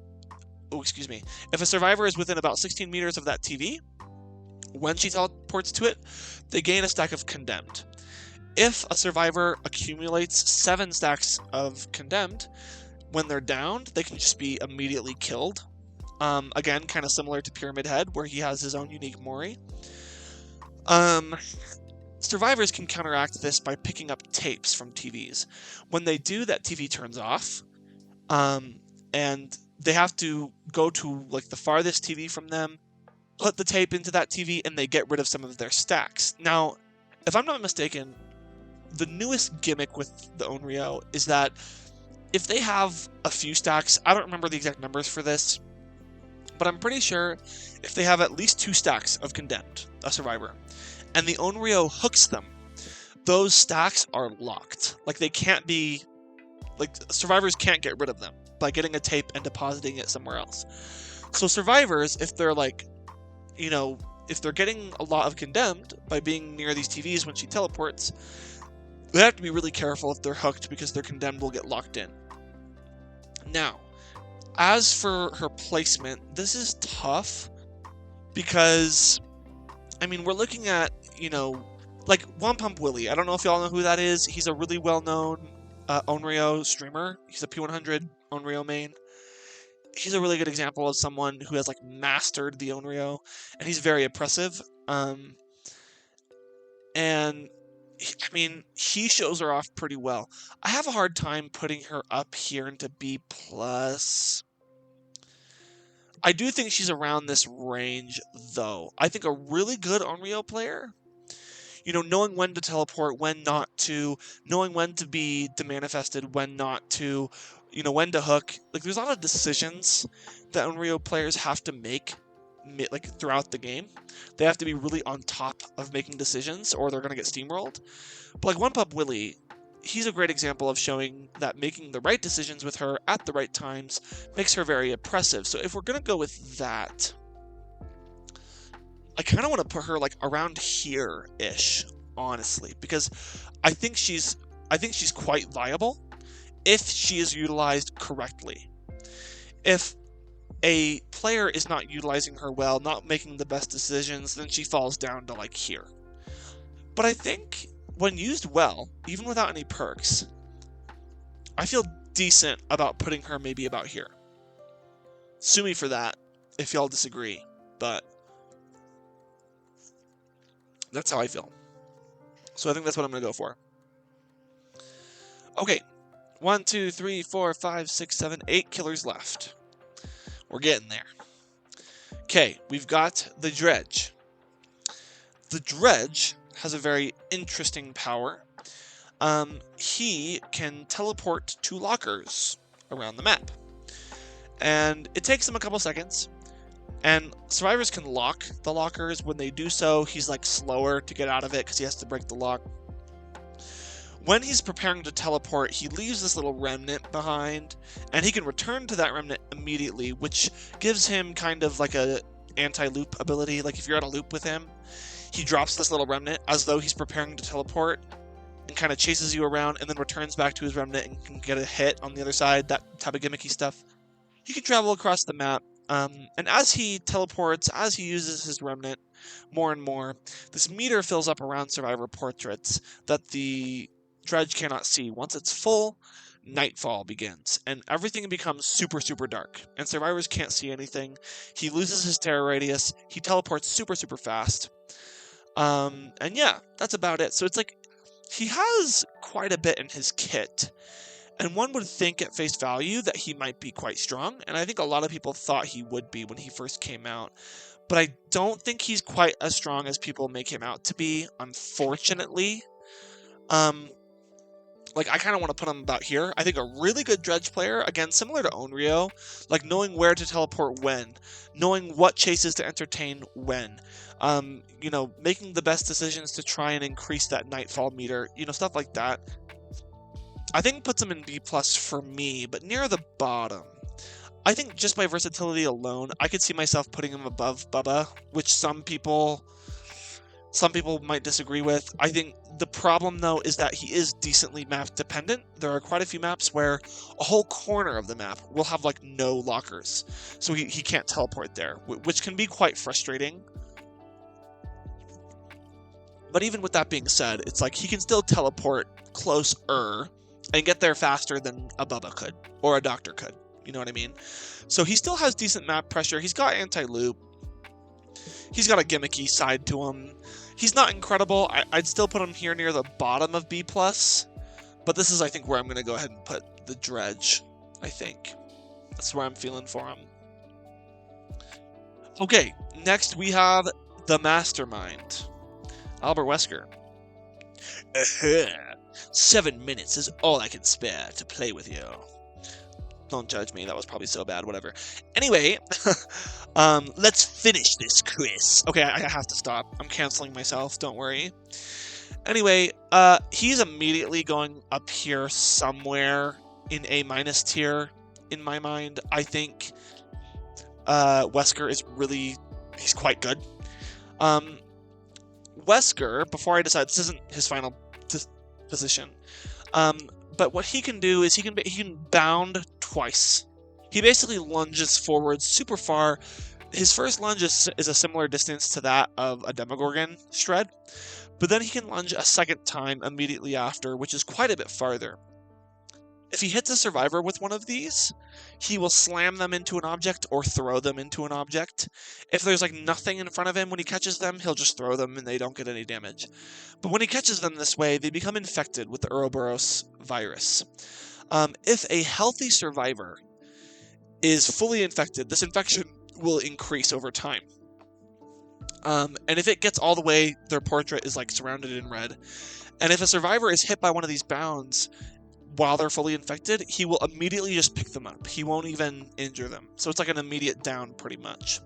Oh, excuse me. If a survivor is within about 16 meters of that TV, when she teleports to it, they gain a stack of Condemned. If a survivor accumulates 7 stacks of Condemned, when they're downed, they can just be immediately killed. Again, kind of similar to Pyramid Head, where he has his own unique Mori. Survivors can counteract this by picking up tapes from TVs. When they do, that TV turns off, and they have to go to like the farthest TV from them, put the tape into that TV, and they get rid of some of their stacks. Now, if I'm not mistaken, the newest gimmick with the Onryo is that if they have a few stacks, I don't remember the exact numbers for this, but I'm pretty sure if they have at least 2 stacks of Condemned, a survivor, and the Onryo hooks them, those stacks are locked. Like they can't be, like survivors can't get rid of them by getting a tape and depositing it somewhere else. So survivors, if they're like, you know, if they're getting a lot of Condemned by being near these TVs when she teleports, they have to be really careful if they're hooked because their Condemned will get locked in. Now, as for her placement, this is tough because, I mean, we're looking at, you know, like One Pump Willie. I don't know if y'all know who that is. He's a really well-known Onryo streamer. He's a P100 Onryo main. He's a really good example of someone who has like mastered the Onryo, and he's very oppressive. And I mean, he shows her off pretty well. I have a hard time putting her up here into B+. I do think she's around this range, though. I think a really good Onryo player, you know, knowing when to teleport, when not to, knowing when to be demanifested, when not to, you know, when to hook. Like, there's a lot of decisions that Onryo players have to make, like, throughout the game. They have to be really on top of making decisions, or they're going to get steamrolled. But, like, One Pump Willie, he's a great example of showing that making the right decisions with her at the right times makes her very oppressive. So if we're going to go with that, I kind of want to put her like around here-ish, honestly, because I think she's quite viable if she is utilized correctly. If a player is not utilizing her well, not making the best decisions, then she falls down to like here. But I think when used well, even without any perks, I feel decent about putting her maybe about here. Sue me for that if y'all disagree, but that's how I feel. So I think that's what I'm going to go for. Okay, 1, 2, 3, 4, 5, 6, 7, 8 killers left. We're getting there. Okay, we've got the Dredge. The Dredge has a very interesting power. He can teleport to lockers around the map. And it takes him a couple seconds. And survivors can lock the lockers. When they do so, he's like slower to get out of it because he has to break the lock. When he's preparing to teleport, he leaves this little remnant behind, and he can return to that remnant immediately, which gives him kind of like a anti-loop ability. Like if you're at a loop with him, he drops this little remnant as though he's preparing to teleport and kind of chases you around and then returns back to his remnant and can get a hit on the other side, that type of gimmicky stuff. He can travel across the map, and as he teleports, as he uses his remnant more and more, this meter fills up around survivor portraits that the Dredge cannot see. Once it's full, nightfall begins, and everything becomes super, super dark, and survivors can't see anything. He loses his terror radius, he teleports super, super fast, and yeah, that's about it. So it's like, he has quite a bit in his kit, and one would think at face value that he might be quite strong, and I think a lot of people thought he would be when he first came out, but I don't think he's quite as strong as people make him out to be, unfortunately. Like, I kind of want to put him about here. I think a really good Dredge player, again, similar to Onryo, like knowing where to teleport when, knowing what chases to entertain when, you know, making the best decisions to try and increase that Nightfall meter, you know, stuff like that. I think puts him in B+ for me, but near the bottom. I think just by versatility alone, I could see myself putting him above Bubba, which some people might disagree with. I think the problem, though, is that he is decently map dependent. There are quite a few maps where a whole corner of the map will have, like, no lockers. So he can't teleport there, which can be quite frustrating. But even with that being said, it's like he can still teleport closer and get there faster than a Bubba could, or a Doctor could. You know what I mean? So he still has decent map pressure. He's got anti-loop. He's got a gimmicky side to him. He's not incredible. I'd still put him here near the bottom of B+, but this is, I think, where I'm going to go ahead and put the Dredge, I think. That's where I'm feeling for him. Okay, next we have the Mastermind, Albert Wesker. 7 minutes is all I can spare to play with you. Don't judge me, that was probably so bad, whatever. Anyway, let's finish this, Chris. Okay, I have to stop. I'm canceling myself, don't worry. Anyway, he's immediately going up here somewhere in A- tier, in my mind. I think Wesker is really, he's quite good. Wesker, before I decide, this isn't his final position, but what he can do is he can bound twice. He basically lunges forward super far. His first lunge is a similar distance to that of a Demogorgon shred, but then he can lunge a second time immediately after, which is quite a bit farther. If he hits a survivor with one of these, he will slam them into an object or throw them into an object. If there's like nothing in front of him when he catches them, he'll just throw them and they don't get any damage. But when he catches them this way, they become infected with the Ouroboros virus. If a healthy survivor is fully infected, this infection will increase over time. And if it gets all the way, their portrait is like surrounded in red. And if a survivor is hit by one of these bounds, while they're fully infected, he will immediately just pick them up. He won't even injure them. So it's like an immediate down, pretty much.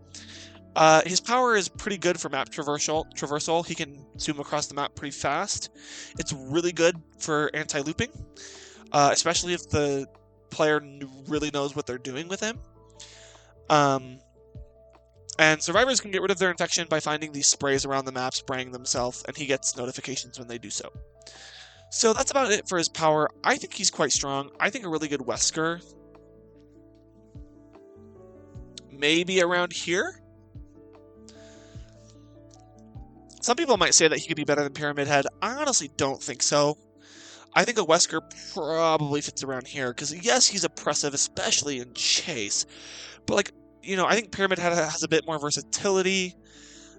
His power is pretty good for map traversal. He can zoom across the map pretty fast. It's really good for anti-looping, especially if the player really knows what they're doing with him. And survivors can get rid of their infection by finding these sprays around the map, spraying themselves, and he gets notifications when they do so. So that's about it for his power. I think he's quite strong. I think a really good Wesker, maybe around here. Some people might say that he could be better than Pyramid Head. I honestly don't think so. I think a Wesker probably fits around here, because yes, he's oppressive, especially in chase. But like, you know, I think Pyramid Head has a bit more versatility.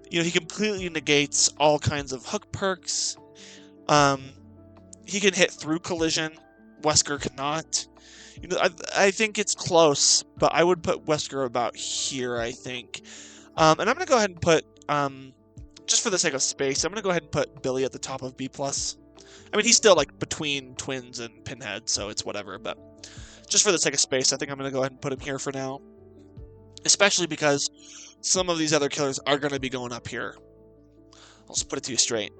You know, he completely negates all kinds of hook perks. He can hit through collision. Wesker cannot. You know, I think it's close, but I would put Wesker about here, I think. And I'm going to go ahead and put, just for the sake of space, I'm going to go ahead and put Billy at the top of B+. I mean, he's still, like, between Twins and Pinhead, so it's whatever, but just for the sake of space, I think I'm going to go ahead and put him here for now. Especially because some of these other killers are going to be going up here. I'll just put it to you straight.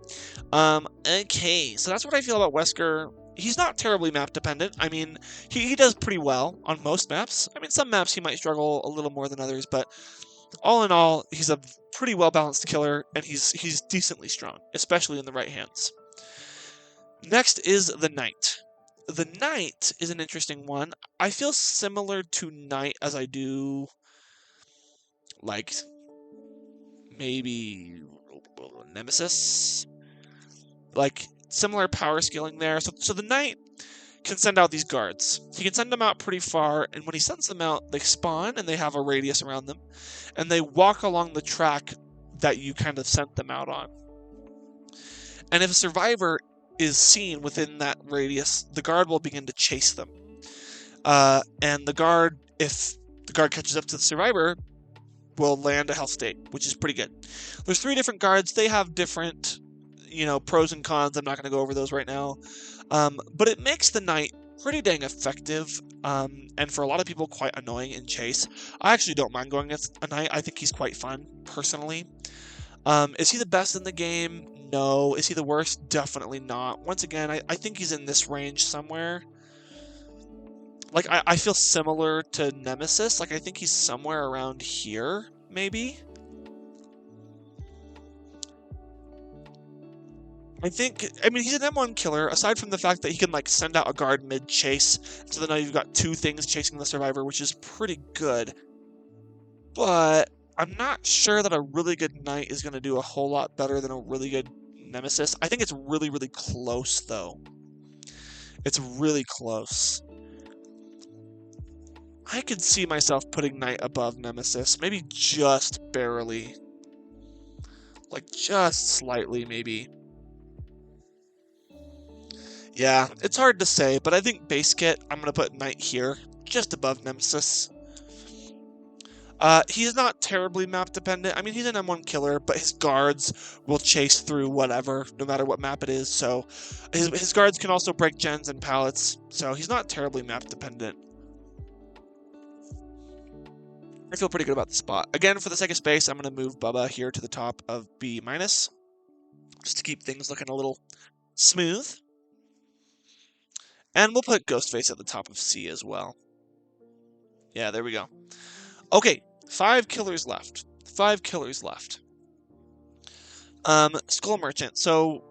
Okay, so that's what I feel about Wesker. He's not terribly map dependent. I mean, he does pretty well on most maps. I mean, some maps he might struggle a little more than others, but all in all, he's a pretty well-balanced killer, and he's decently strong, especially in the right hands. Next is the Knight. The Knight is an interesting one. I feel similar to Knight as I do, like, maybe Nemesis, like similar power scaling there. So the Knight can send out these guards. He can send them out pretty far, and when he sends them out, they spawn and they have a radius around them, and they walk along the track that you kind of sent them out on. And if a survivor is seen within that radius, the guard will begin to chase them. And the guard, if the guard catches up to the survivor, will land a health state, which is pretty good. There's 3 different guards. They have different, you know, pros and cons. I'm not going to go over those right now. But it makes the Knight pretty dang effective, and for a lot of people quite annoying in chase. I actually don't mind going against a Knight. I think he's quite fun, personally. Is he the best in the game? No. Is he the worst? Definitely not. Once again, I think he's in this range somewhere. Like, I feel similar to Nemesis. Like, I think he's somewhere around here, maybe? I mean, he's an M1 killer, aside from the fact that he can, like, send out a guard mid-chase, so then now you've got two things chasing the survivor, which is pretty good. But I'm not sure that a really good Knight is going to do a whole lot better than a really good Nemesis. I think it's really, really close, though. It's really close. I could see myself putting Knight above Nemesis, maybe just barely. Like, just slightly, maybe. Yeah, it's hard to say, but I think base kit, I'm going to put Knight here, just above Nemesis. He's not terribly map dependent. I mean, he's an M1 killer, but his guards will chase through whatever, no matter what map it is, so his guards can also break gens and pallets, so he's not terribly map dependent. I feel pretty good about the spot. Again, for the sake of space, I'm going to move Bubba here to the top of B-, just to keep things looking a little smooth. And we'll put Ghostface at the top of C as well. Yeah, there we go. Okay, 5 killers left. 5 killers left. Skull Merchant. So,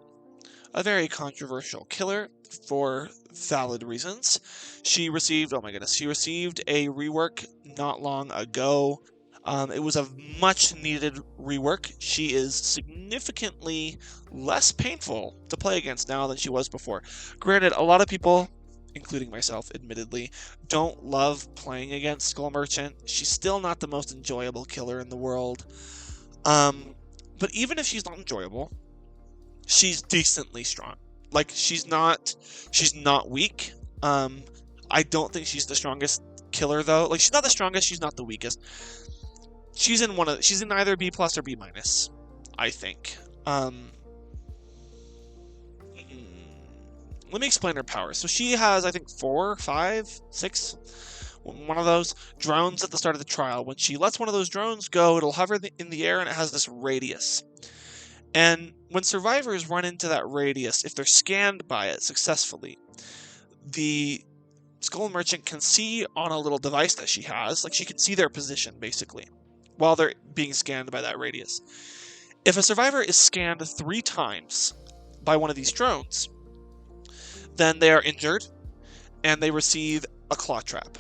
a very controversial killer for valid reasons. She received, oh my goodness, she received a rework not long ago. It was a much needed rework. She is significantly less painful to play against now than she was before. Granted, a lot of people, including myself, admittedly, don't love playing against Skull Merchant. She's still not the most enjoyable killer in the world. But even if she's not enjoyable, she's decently strong. Like, she's not weak. I don't think she's the strongest killer, though. Like, she's not the strongest, she's not the weakest. She's in either B+ or B-, I think. Let me explain her powers. So she has, I think, 4, 5, 6, one of those drones at the start of the trial. When she lets one of those drones go, it'll hover in the air and it has this radius. And when survivors run into that radius, if they're scanned by it successfully, the Skull Merchant can see on a little device that she has, like she can see their position, basically, while they're being scanned by that radius. If a survivor is scanned 3 times by one of these drones, then they are injured, and they receive a claw trap.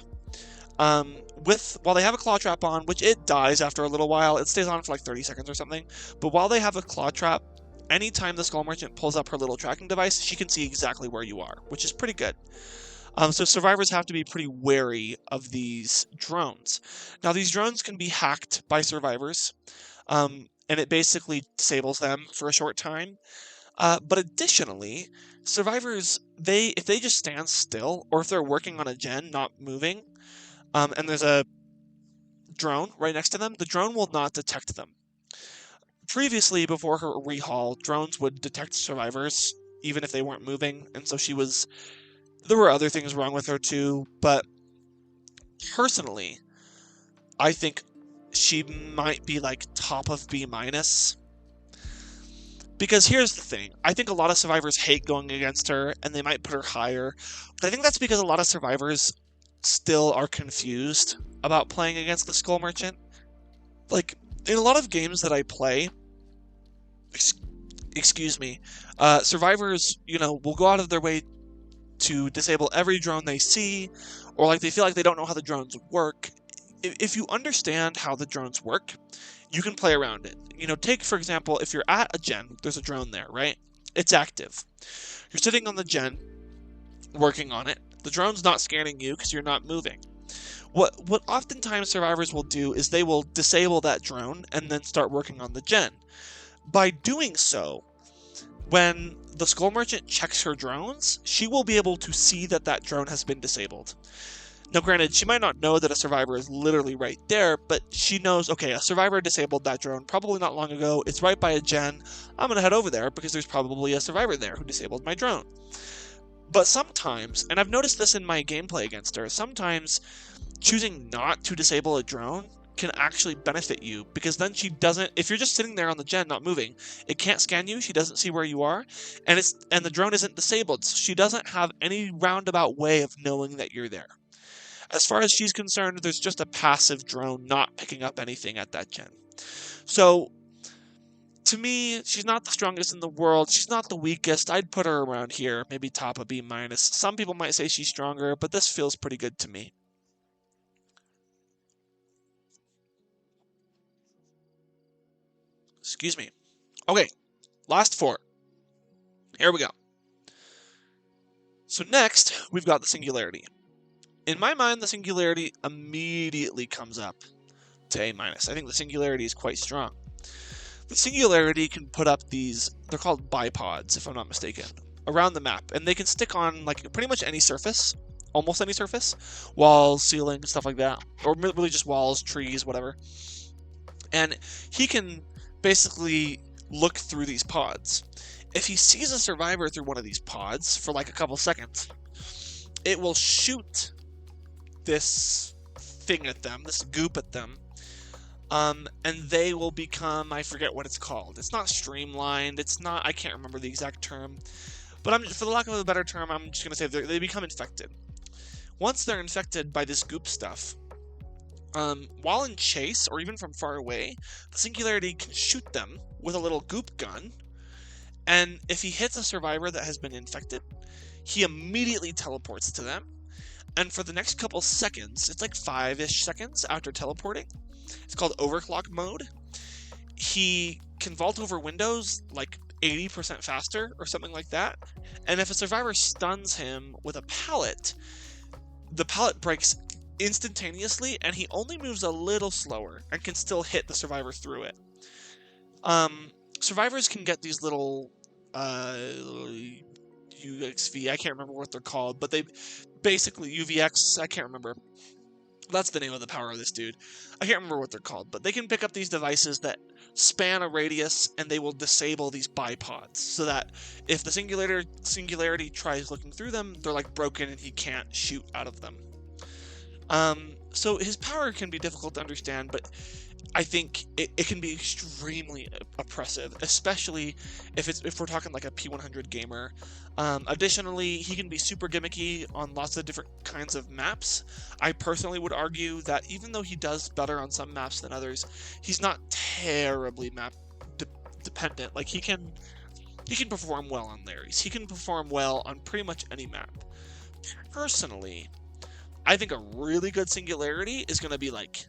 While they have a claw trap on, which it dies after a little while, it stays on for like 30 seconds or something, but while they have a claw trap, anytime the Skull Merchant pulls up her little tracking device, she can see exactly where you are, which is pretty good. So survivors have to be pretty wary of these drones. Now, these drones can be hacked by survivors, and it basically disables them for a short time. But additionally, survivors, if they just stand still, or if they're working on a gen, not moving, and there's a drone right next to them, the drone will not detect them. Previously, before her rehaul, drones would detect survivors, even if they weren't moving, and so there were other things wrong with her too, but personally, I think she might be like top of B-. Because here's the thing, I think a lot of survivors hate going against her, and they might put her higher, but I think that's because a lot of survivors still are confused about playing against the Skull Merchant. Like, in a lot of games that I play, survivors, will go out of their way to disable every drone they see, or like they feel like they don't know how the drones work. If you understand how the drones work, you can play around it. Take, for example, if you're at a gen, there's a drone there, right? It's active. You're sitting on the gen, working on it. The drone's not scanning you because you're not moving. What oftentimes survivors will do is they will disable that drone and then start working on the gen. By doing so, when the Skull Merchant checks her drones, she will be able to see that that drone has been disabled. Now, granted, she might not know that a survivor is literally right there, but she knows, okay, a survivor disabled that drone probably not long ago. It's right by a gen. I'm going to head over there because there's probably a survivor there who disabled my drone. But sometimes, and I've noticed this in my gameplay against her, sometimes choosing not to disable a drone can actually benefit you, because then she doesn't, if you're just sitting there on the gen not moving, it can't scan you, she doesn't see where you are, and the drone isn't disabled, so she doesn't have any roundabout way of knowing that you're there. As far as she's concerned, there's just a passive drone not picking up anything at that gen. So to me, she's not the strongest in the world. She's not the weakest. I'd put her around here, maybe top a B-. Some people might say she's stronger, but this feels pretty good to me. Excuse me. Okay, last 4. Here we go. So next, we've got the Singularity. In my mind, the Singularity immediately comes up to A-. I think the Singularity is quite strong. The Singularity can put up these, they're called bipods, if I'm not mistaken, around the map, and they can stick on like pretty much any surface, almost any surface, walls, ceiling, stuff like that, or really just walls, trees, whatever. And he can basically look through these pods. If he sees a survivor through one of these pods for like a couple seconds, it will shoot this thing at them, this goop at them, and they will become, I forget what it's called. It's not streamlined, it's not, I can't remember the exact term, but for the lack of a better term, I'm just going to say they become infected. Once they're infected by this goop stuff, while in chase, or even from far away, the Singularity can shoot them with a little goop gun, and if he hits a survivor that has been infected, he immediately teleports to them, and for the next couple seconds, it's like 5-ish seconds after teleporting, it's called overclock mode, he can vault over windows like 80% faster or something like that, and if a survivor stuns him with a pallet, the pallet breaks instantaneously, and he only moves a little slower and can still hit the survivor through it. Survivors can get these little UXV, I can't remember what they're called, but they basically, UVX, I can't remember. That's the name of the power of this dude. I can't remember what they're called, but they can pick up these devices that span a radius, and they will disable these bipods, so that if the Singularity tries looking through them, they're like broken and he can't shoot out of them. So his power can be difficult to understand, but I think it can be extremely oppressive, especially if we're talking like a P100 gamer. Additionally, he can be super gimmicky on lots of different kinds of maps. I personally would argue that even though he does better on some maps than others, he's not terribly map dependent. Like he can perform well on Larry's. He can perform well on pretty much any map. Personally, I think a really good Singularity is going to be like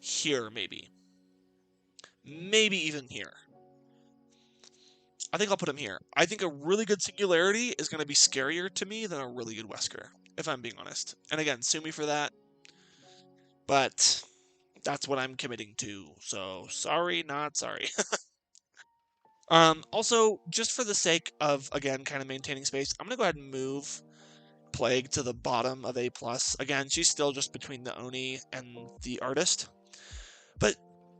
here, maybe even here. I think I'll put him here. I think a really good Singularity is going to be scarier to me than a really good Wesker, if I'm being honest. And again, sue me for that, but that's what I'm committing to, so sorry, not sorry. Also, just for the sake of, again, kind of maintaining space, I'm going to go ahead and move Plague to the bottom of A+. Again, she's still just between the Oni and the Artist, but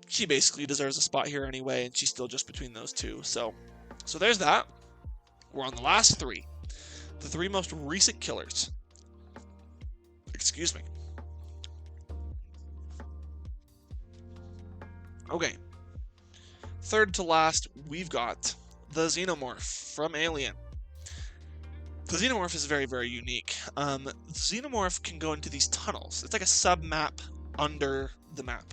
she basically deserves a spot here anyway, and she's still just between those two. So there's that. We're on the last 3. The 3 most recent killers. Excuse me. Okay. Third to last, we've got the Xenomorph from Alien. The Xenomorph is very, very unique. The Xenomorph can go into these tunnels. It's like a sub-map under the map.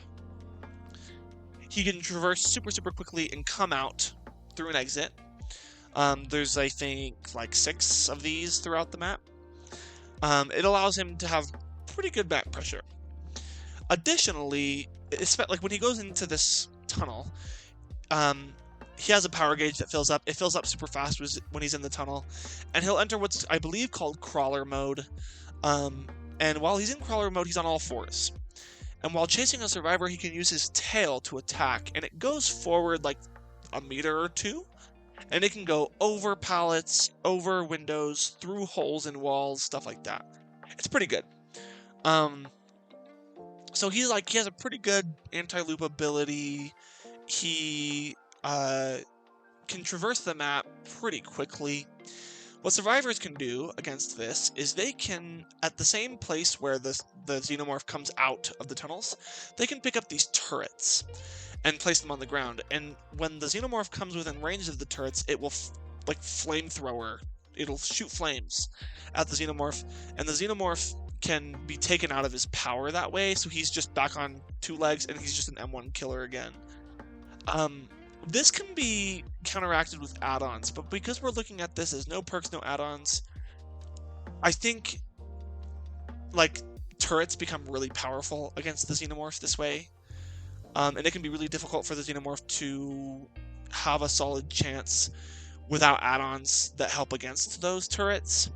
He can traverse super, super quickly and come out through an exit. There's, I think, like 6 of these throughout the map. It allows him to have pretty good back pressure. Additionally, like when he goes into this tunnel, he has a power gauge that fills up. It fills up super fast when he's in the tunnel, and he'll enter what's, I believe, called crawler mode. And while he's in crawler mode, he's on all 4s. And while chasing a survivor, he can use his tail to attack, and it goes forward like a meter or 2, and it can go over pallets, over windows, through holes in walls, stuff like that. It's pretty good. So he has a pretty good anti-loop ability. He can traverse the map pretty quickly. What survivors can do against this is they can, at the same place where the Xenomorph comes out of the tunnels, they can pick up these turrets and place them on the ground. And when the Xenomorph comes within range of the turrets, it will, like, flamethrower. It'll shoot flames at the Xenomorph, and the Xenomorph can be taken out of his power that way, so he's just back on 2 legs, and he's just an M1 killer again. This can be counteracted with add-ons, but because we're looking at this as no perks, no add-ons, I think, like, turrets become really powerful against the Xenomorph this way. And it can be really difficult for the Xenomorph to have a solid chance without add-ons that help against those turrets.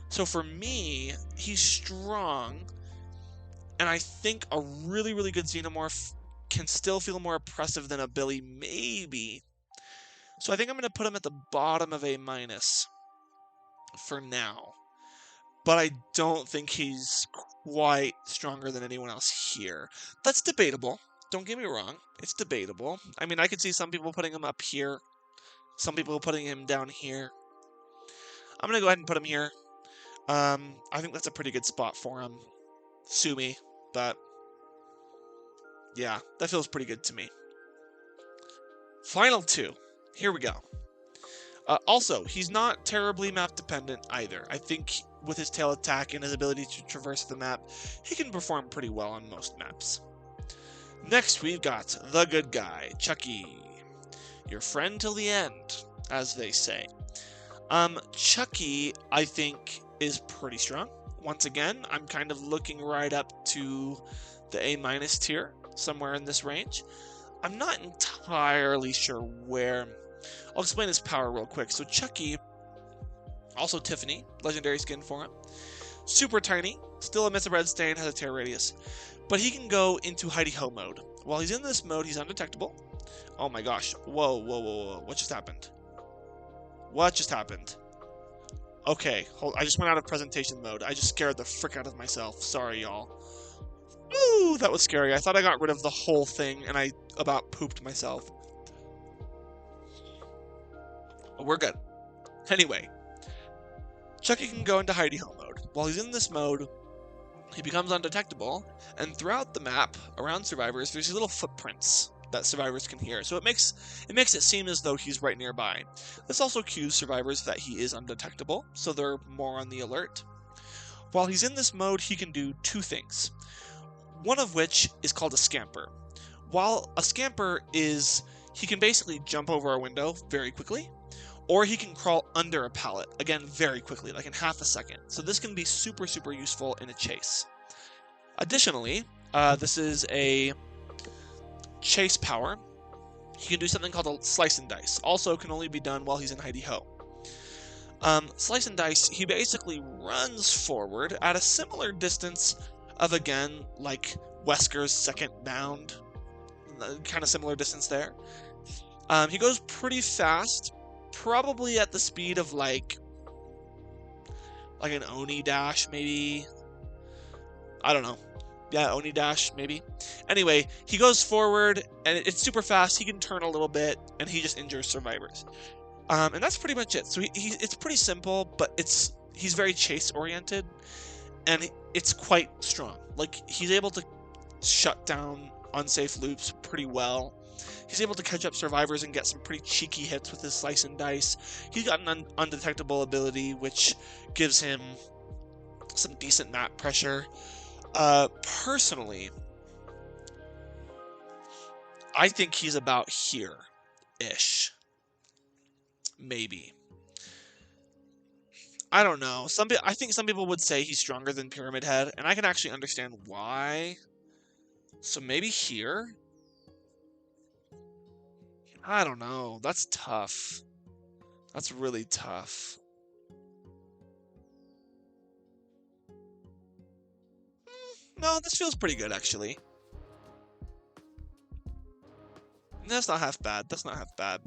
So for me, he's strong, and I think a really, really good Xenomorph can still feel more oppressive than a Billy, maybe. So I think I'm going to put him at the bottom of A- for now. But I don't think he's quite stronger than anyone else here. That's debatable. Don't get me wrong. It's debatable. I mean, I could see some people putting him up here. Some people putting him down here. I'm going to go ahead and put him here. I think that's a pretty good spot for him. Sue me, but yeah, that feels pretty good to me. Final 2. Here we go. Also, he's not terribly map dependent either. I think with his tail attack and his ability to traverse the map, he can perform pretty well on most maps. Next, we've got the good guy, Chucky. Your friend till the end, as they say. Chucky, I think, is pretty strong. Once again, I'm kind of looking right up to the A- tier, somewhere in this range. I'm not entirely sure where. I'll explain his power real quick. So Chucky, also Tiffany, legendary skin for him. Super tiny, still emits a red stain, has a tear radius. But he can go into hidey-ho mode. While he's in this mode, he's undetectable. Oh my gosh. Whoa, whoa, whoa, whoa. What just happened? What just happened? Okay, hold. I just went out of presentation mode. I just scared the frick out of myself. Sorry, y'all. Ooh, that was scary. I thought I got rid of the whole thing, and I about pooped myself. We're good. Anyway, Chucky can go into hidey-ho mode. While he's in this mode, he becomes undetectable, and throughout the map, around survivors, there's these little footprints that survivors can hear. So it makes it seem as though he's right nearby. This also cues survivors that he is undetectable, so they're more on the alert. While he's in this mode, he can do 2 things. One of which is called a scamper. While a scamper is, he can basically jump over a window very quickly, or he can crawl under a pallet, again, very quickly, like in half a second. So this can be super, super useful in a chase. Additionally, this is a chase power. He can do something called a slice and dice. Also can only be done while he's in hidey-ho. Slice and dice, he basically runs forward at a similar distance of, again, like Wesker's second bound. Kind of similar distance there. He goes pretty fast, probably at the speed of like an Oni dash, maybe. I don't know. Yeah, Oni dash, maybe. Anyway, he goes forward, and it's super fast. He can turn a little bit, and he just injures survivors. And that's pretty much it. So it's pretty simple, but he's very chase-oriented, and it's quite strong. Like, he's able to shut down unsafe loops pretty well. He's able to catch up survivors and get some pretty cheeky hits with his slice and dice. He's got an undetectable ability, which gives him some decent map pressure. Personally, I think he's about here-ish. Maybe. I don't know. I think some people would say he's stronger than Pyramid Head, and I can actually understand why. So maybe here? I don't know. That's tough. That's really tough. No, this feels pretty good, actually. That's not half bad. That's not half bad.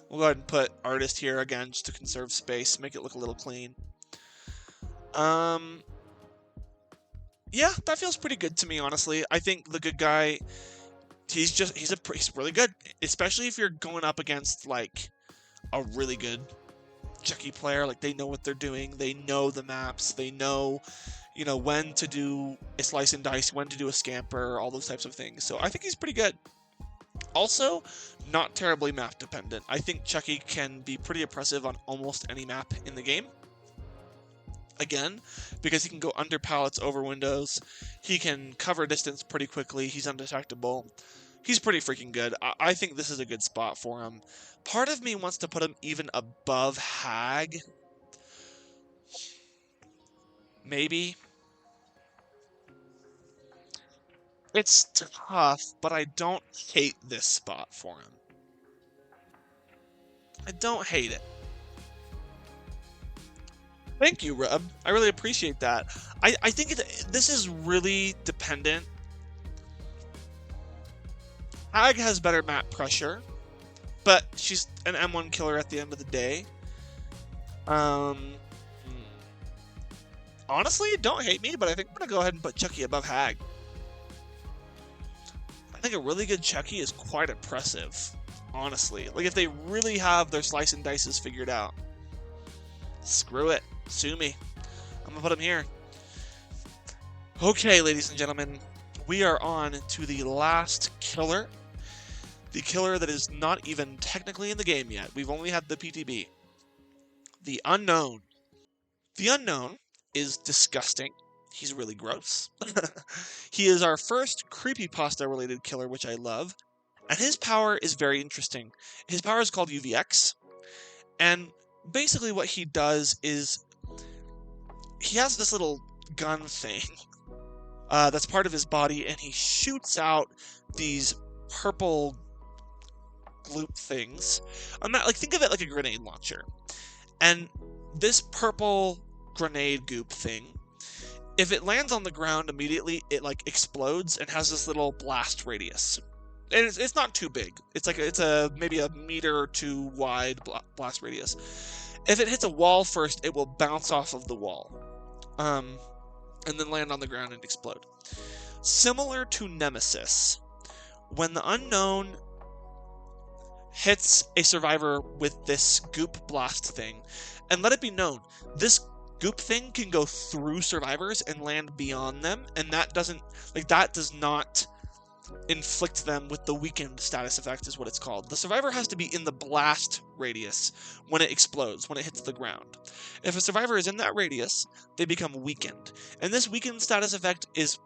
We'll go ahead and put Artist here again, just to conserve space, make it look a little clean. Yeah, that feels pretty good to me, honestly. I think the good guy, he's really good, especially if you're going up against like a really good Chucky player. Like, they know what they're doing. They know the maps. They know, you know, when to do a slice and dice, when to do a scamper, all those types of things. So I think he's pretty good. Also, not terribly map dependent. I think Chucky can be pretty oppressive on almost any map in the game. Again, because he can go under pallets, over windows. He can cover distance pretty quickly. He's undetectable. He's pretty freaking good. I think this is a good spot for him. Part of me wants to put him even above Hag. Maybe. It's tough, but I don't hate this spot for him. I don't hate it. Thank you, Rub. I really appreciate that. I think this is really dependent. Hag has better map pressure, but she's an M1 killer at the end of the day. Honestly, don't hate me, but I think I'm going to go ahead and put Chucky above Hag. I think a really good Chucky is quite oppressive, honestly. Like, if they really have their slice and dices figured out. Screw it. Sue me. I'm going to put him here. Okay, ladies and gentlemen, we are on to the last killer. The killer that is not even technically in the game yet. We've only had the PTB. The Unknown. The Unknown is disgusting. He's really gross. He is our first creepypasta-related killer, which I love. And his power is very interesting. His power is called UVX. And basically what he does is he has this little gun thing that's part of his body, and he shoots out these purple gloop things. I'm not, like, think of it like a grenade launcher. And this purple grenade goop thing, if it lands on the ground immediately, it like explodes and has this little blast radius. And it's not too big. It's like maybe a meter or two wide blast radius. If it hits a wall first, it will bounce off of the wall, and then land on the ground and explode. Similar to Nemesis, when the Unknown hits a survivor with this goop blast thing, and let it be known, this goop thing can go through survivors and land beyond them, and that does not inflict them with the weakened status effect, is what it's called. The survivor has to be in the blast radius when it explodes, when it hits the ground. If a survivor is in that radius, they become weakened. And this weakened status effect is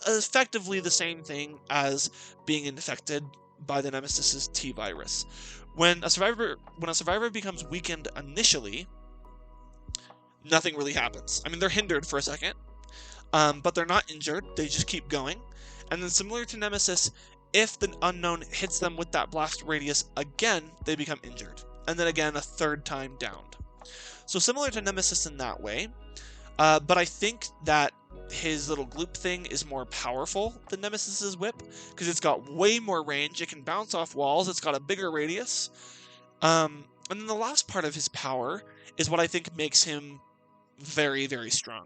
effectively the same thing as being infected by the Nemesis' T-virus. When a survivor becomes weakened initially, nothing really happens. I mean, they're hindered for a second, but they're not injured. They just keep going. And then similar to Nemesis, if the Unknown hits them with that blast radius again, they become injured. And then again, a third time downed. So similar to Nemesis in that way, but I think that his little gloop thing is more powerful than Nemesis's whip, because it's got way more range, it can bounce off walls, it's got a bigger radius. And then the last part of his power is what I think makes him very, very strong,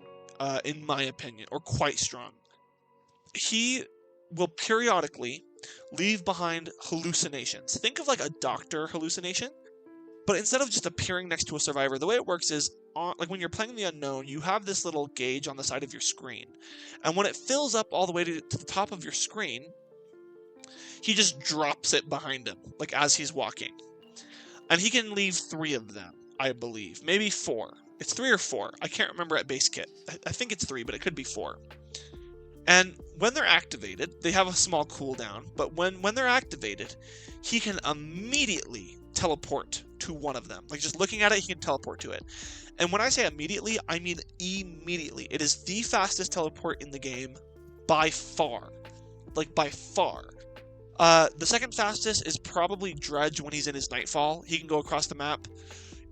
in my opinion, or quite strong. He will periodically leave behind hallucinations. Think of like a doctor hallucination, but instead of just appearing next to a survivor, the way it works is, like when you're playing the Unknown, you have this little gauge on the side of your screen, and when it fills up all the way to the top of your screen, he just drops it behind him, like as he's walking. And he can leave 3 of them, I believe. Maybe 4. It's 3 or 4. I can't remember at base kit. I think it's 3, but it could be 4. And when they're activated, they have a small cooldown, but when they're activated, he can immediately teleport to one of them. Like, just looking at it, he can teleport to it. And when I say immediately, I mean immediately. It is the fastest teleport in the game by far. Like, by far. The second fastest is probably Dredge when he's in his Nightfall. He can go across the map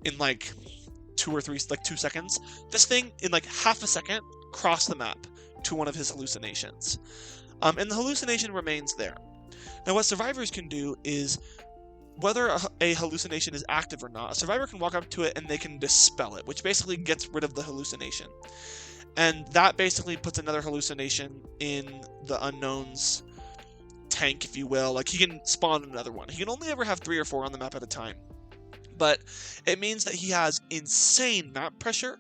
in like 2 seconds. This thing, in like half a second, cross the map to one of his hallucinations. And the hallucination remains there. Now, what survivors can do is, whether a hallucination is active or not, a survivor can walk up to it and they can dispel it, which basically gets rid of the hallucination. And that basically puts another hallucination in the Unknown's tank, if you will. Like, he can spawn another one. He can only ever have 3 or 4 on the map at a time. but it means that he has insane map pressure,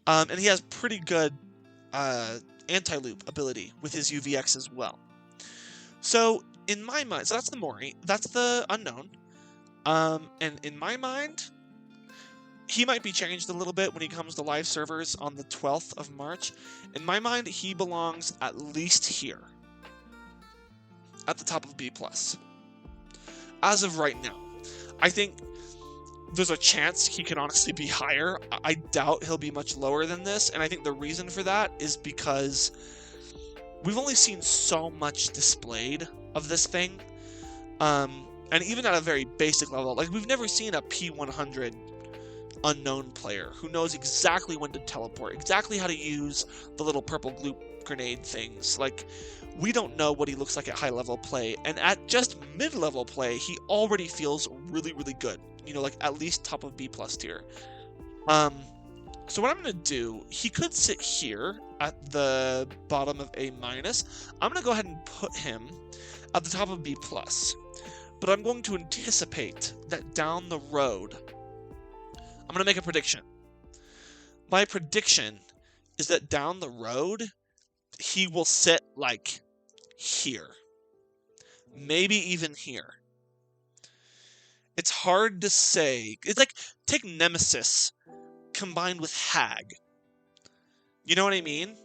and he has pretty good anti-loop ability with his UVX as well. So in my mind, so that's the Mori, that's the unknown, and in my mind, he might be changed a little bit when he comes to live servers on the 12th of March. In my mind, he belongs at least here, at the top of B+. As of right now, I think there's a chance he can honestly be higher. I doubt he'll be much lower than this, and I think the reason for that is because we've only seen so much displayed of this thing, and even at a very basic level, like we've never seen a P100 unknown player who knows exactly when to teleport, exactly how to use the little purple glue grenade things. Like, we don't know what he looks like at high level play, and at just mid-level play, he already feels really, really good. You know, like at least top of B+ tier. So what I'm gonna do, he could sit here at the bottom of A-. I'm gonna go ahead and put him at the top of B+, but I'm going to anticipate that down the road, I'm going to make a prediction. My prediction is that down the road, he will sit, like, here. Maybe even here. It's hard to say. It's like, take Nemesis combined with Hag. You know what I mean?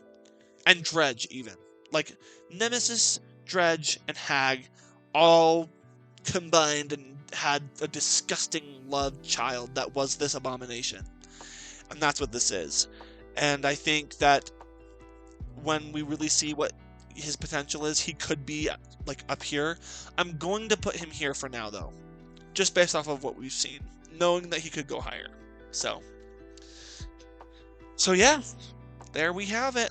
And Dredge, even. Like, Nemesis, Dredge, and Hag all combined and had a disgusting love child that was this abomination. And that's what this is. And I think that when we really see what his potential is, he could be like up here. I'm going to put him here for now though, just based off of what we've seen, knowing that he could go higher. So yeah, there we have it.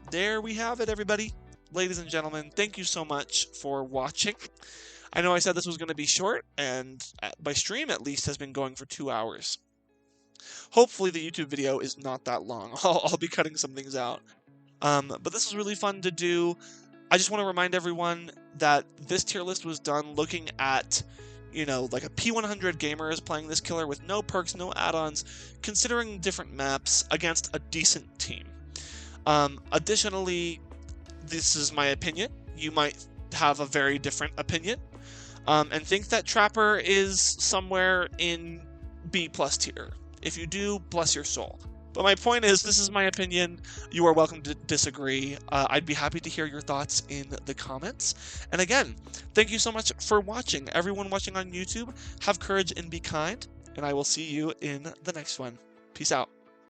There we have it, everybody. Ladies and gentlemen, thank you so much for watching. I know I said this was going to be short, and my stream at least has been going for 2 hours. Hopefully the YouTube video is not that long. I'll be cutting some things out. But this was really fun to do. I just want to remind everyone that this tier list was done looking at, you know, like a P100 gamer is playing this killer with no perks, no add-ons, considering different maps against a decent team. Additionally, this is my opinion. You might have a very different opinion. And think that Trapper is somewhere in B+ tier. If you do, bless your soul. But my point is, this is my opinion. You are welcome to disagree. I'd be happy to hear your thoughts in the comments. And again, thank you so much for watching. Everyone watching on YouTube, have courage and be kind. And I will see you in the next one. Peace out.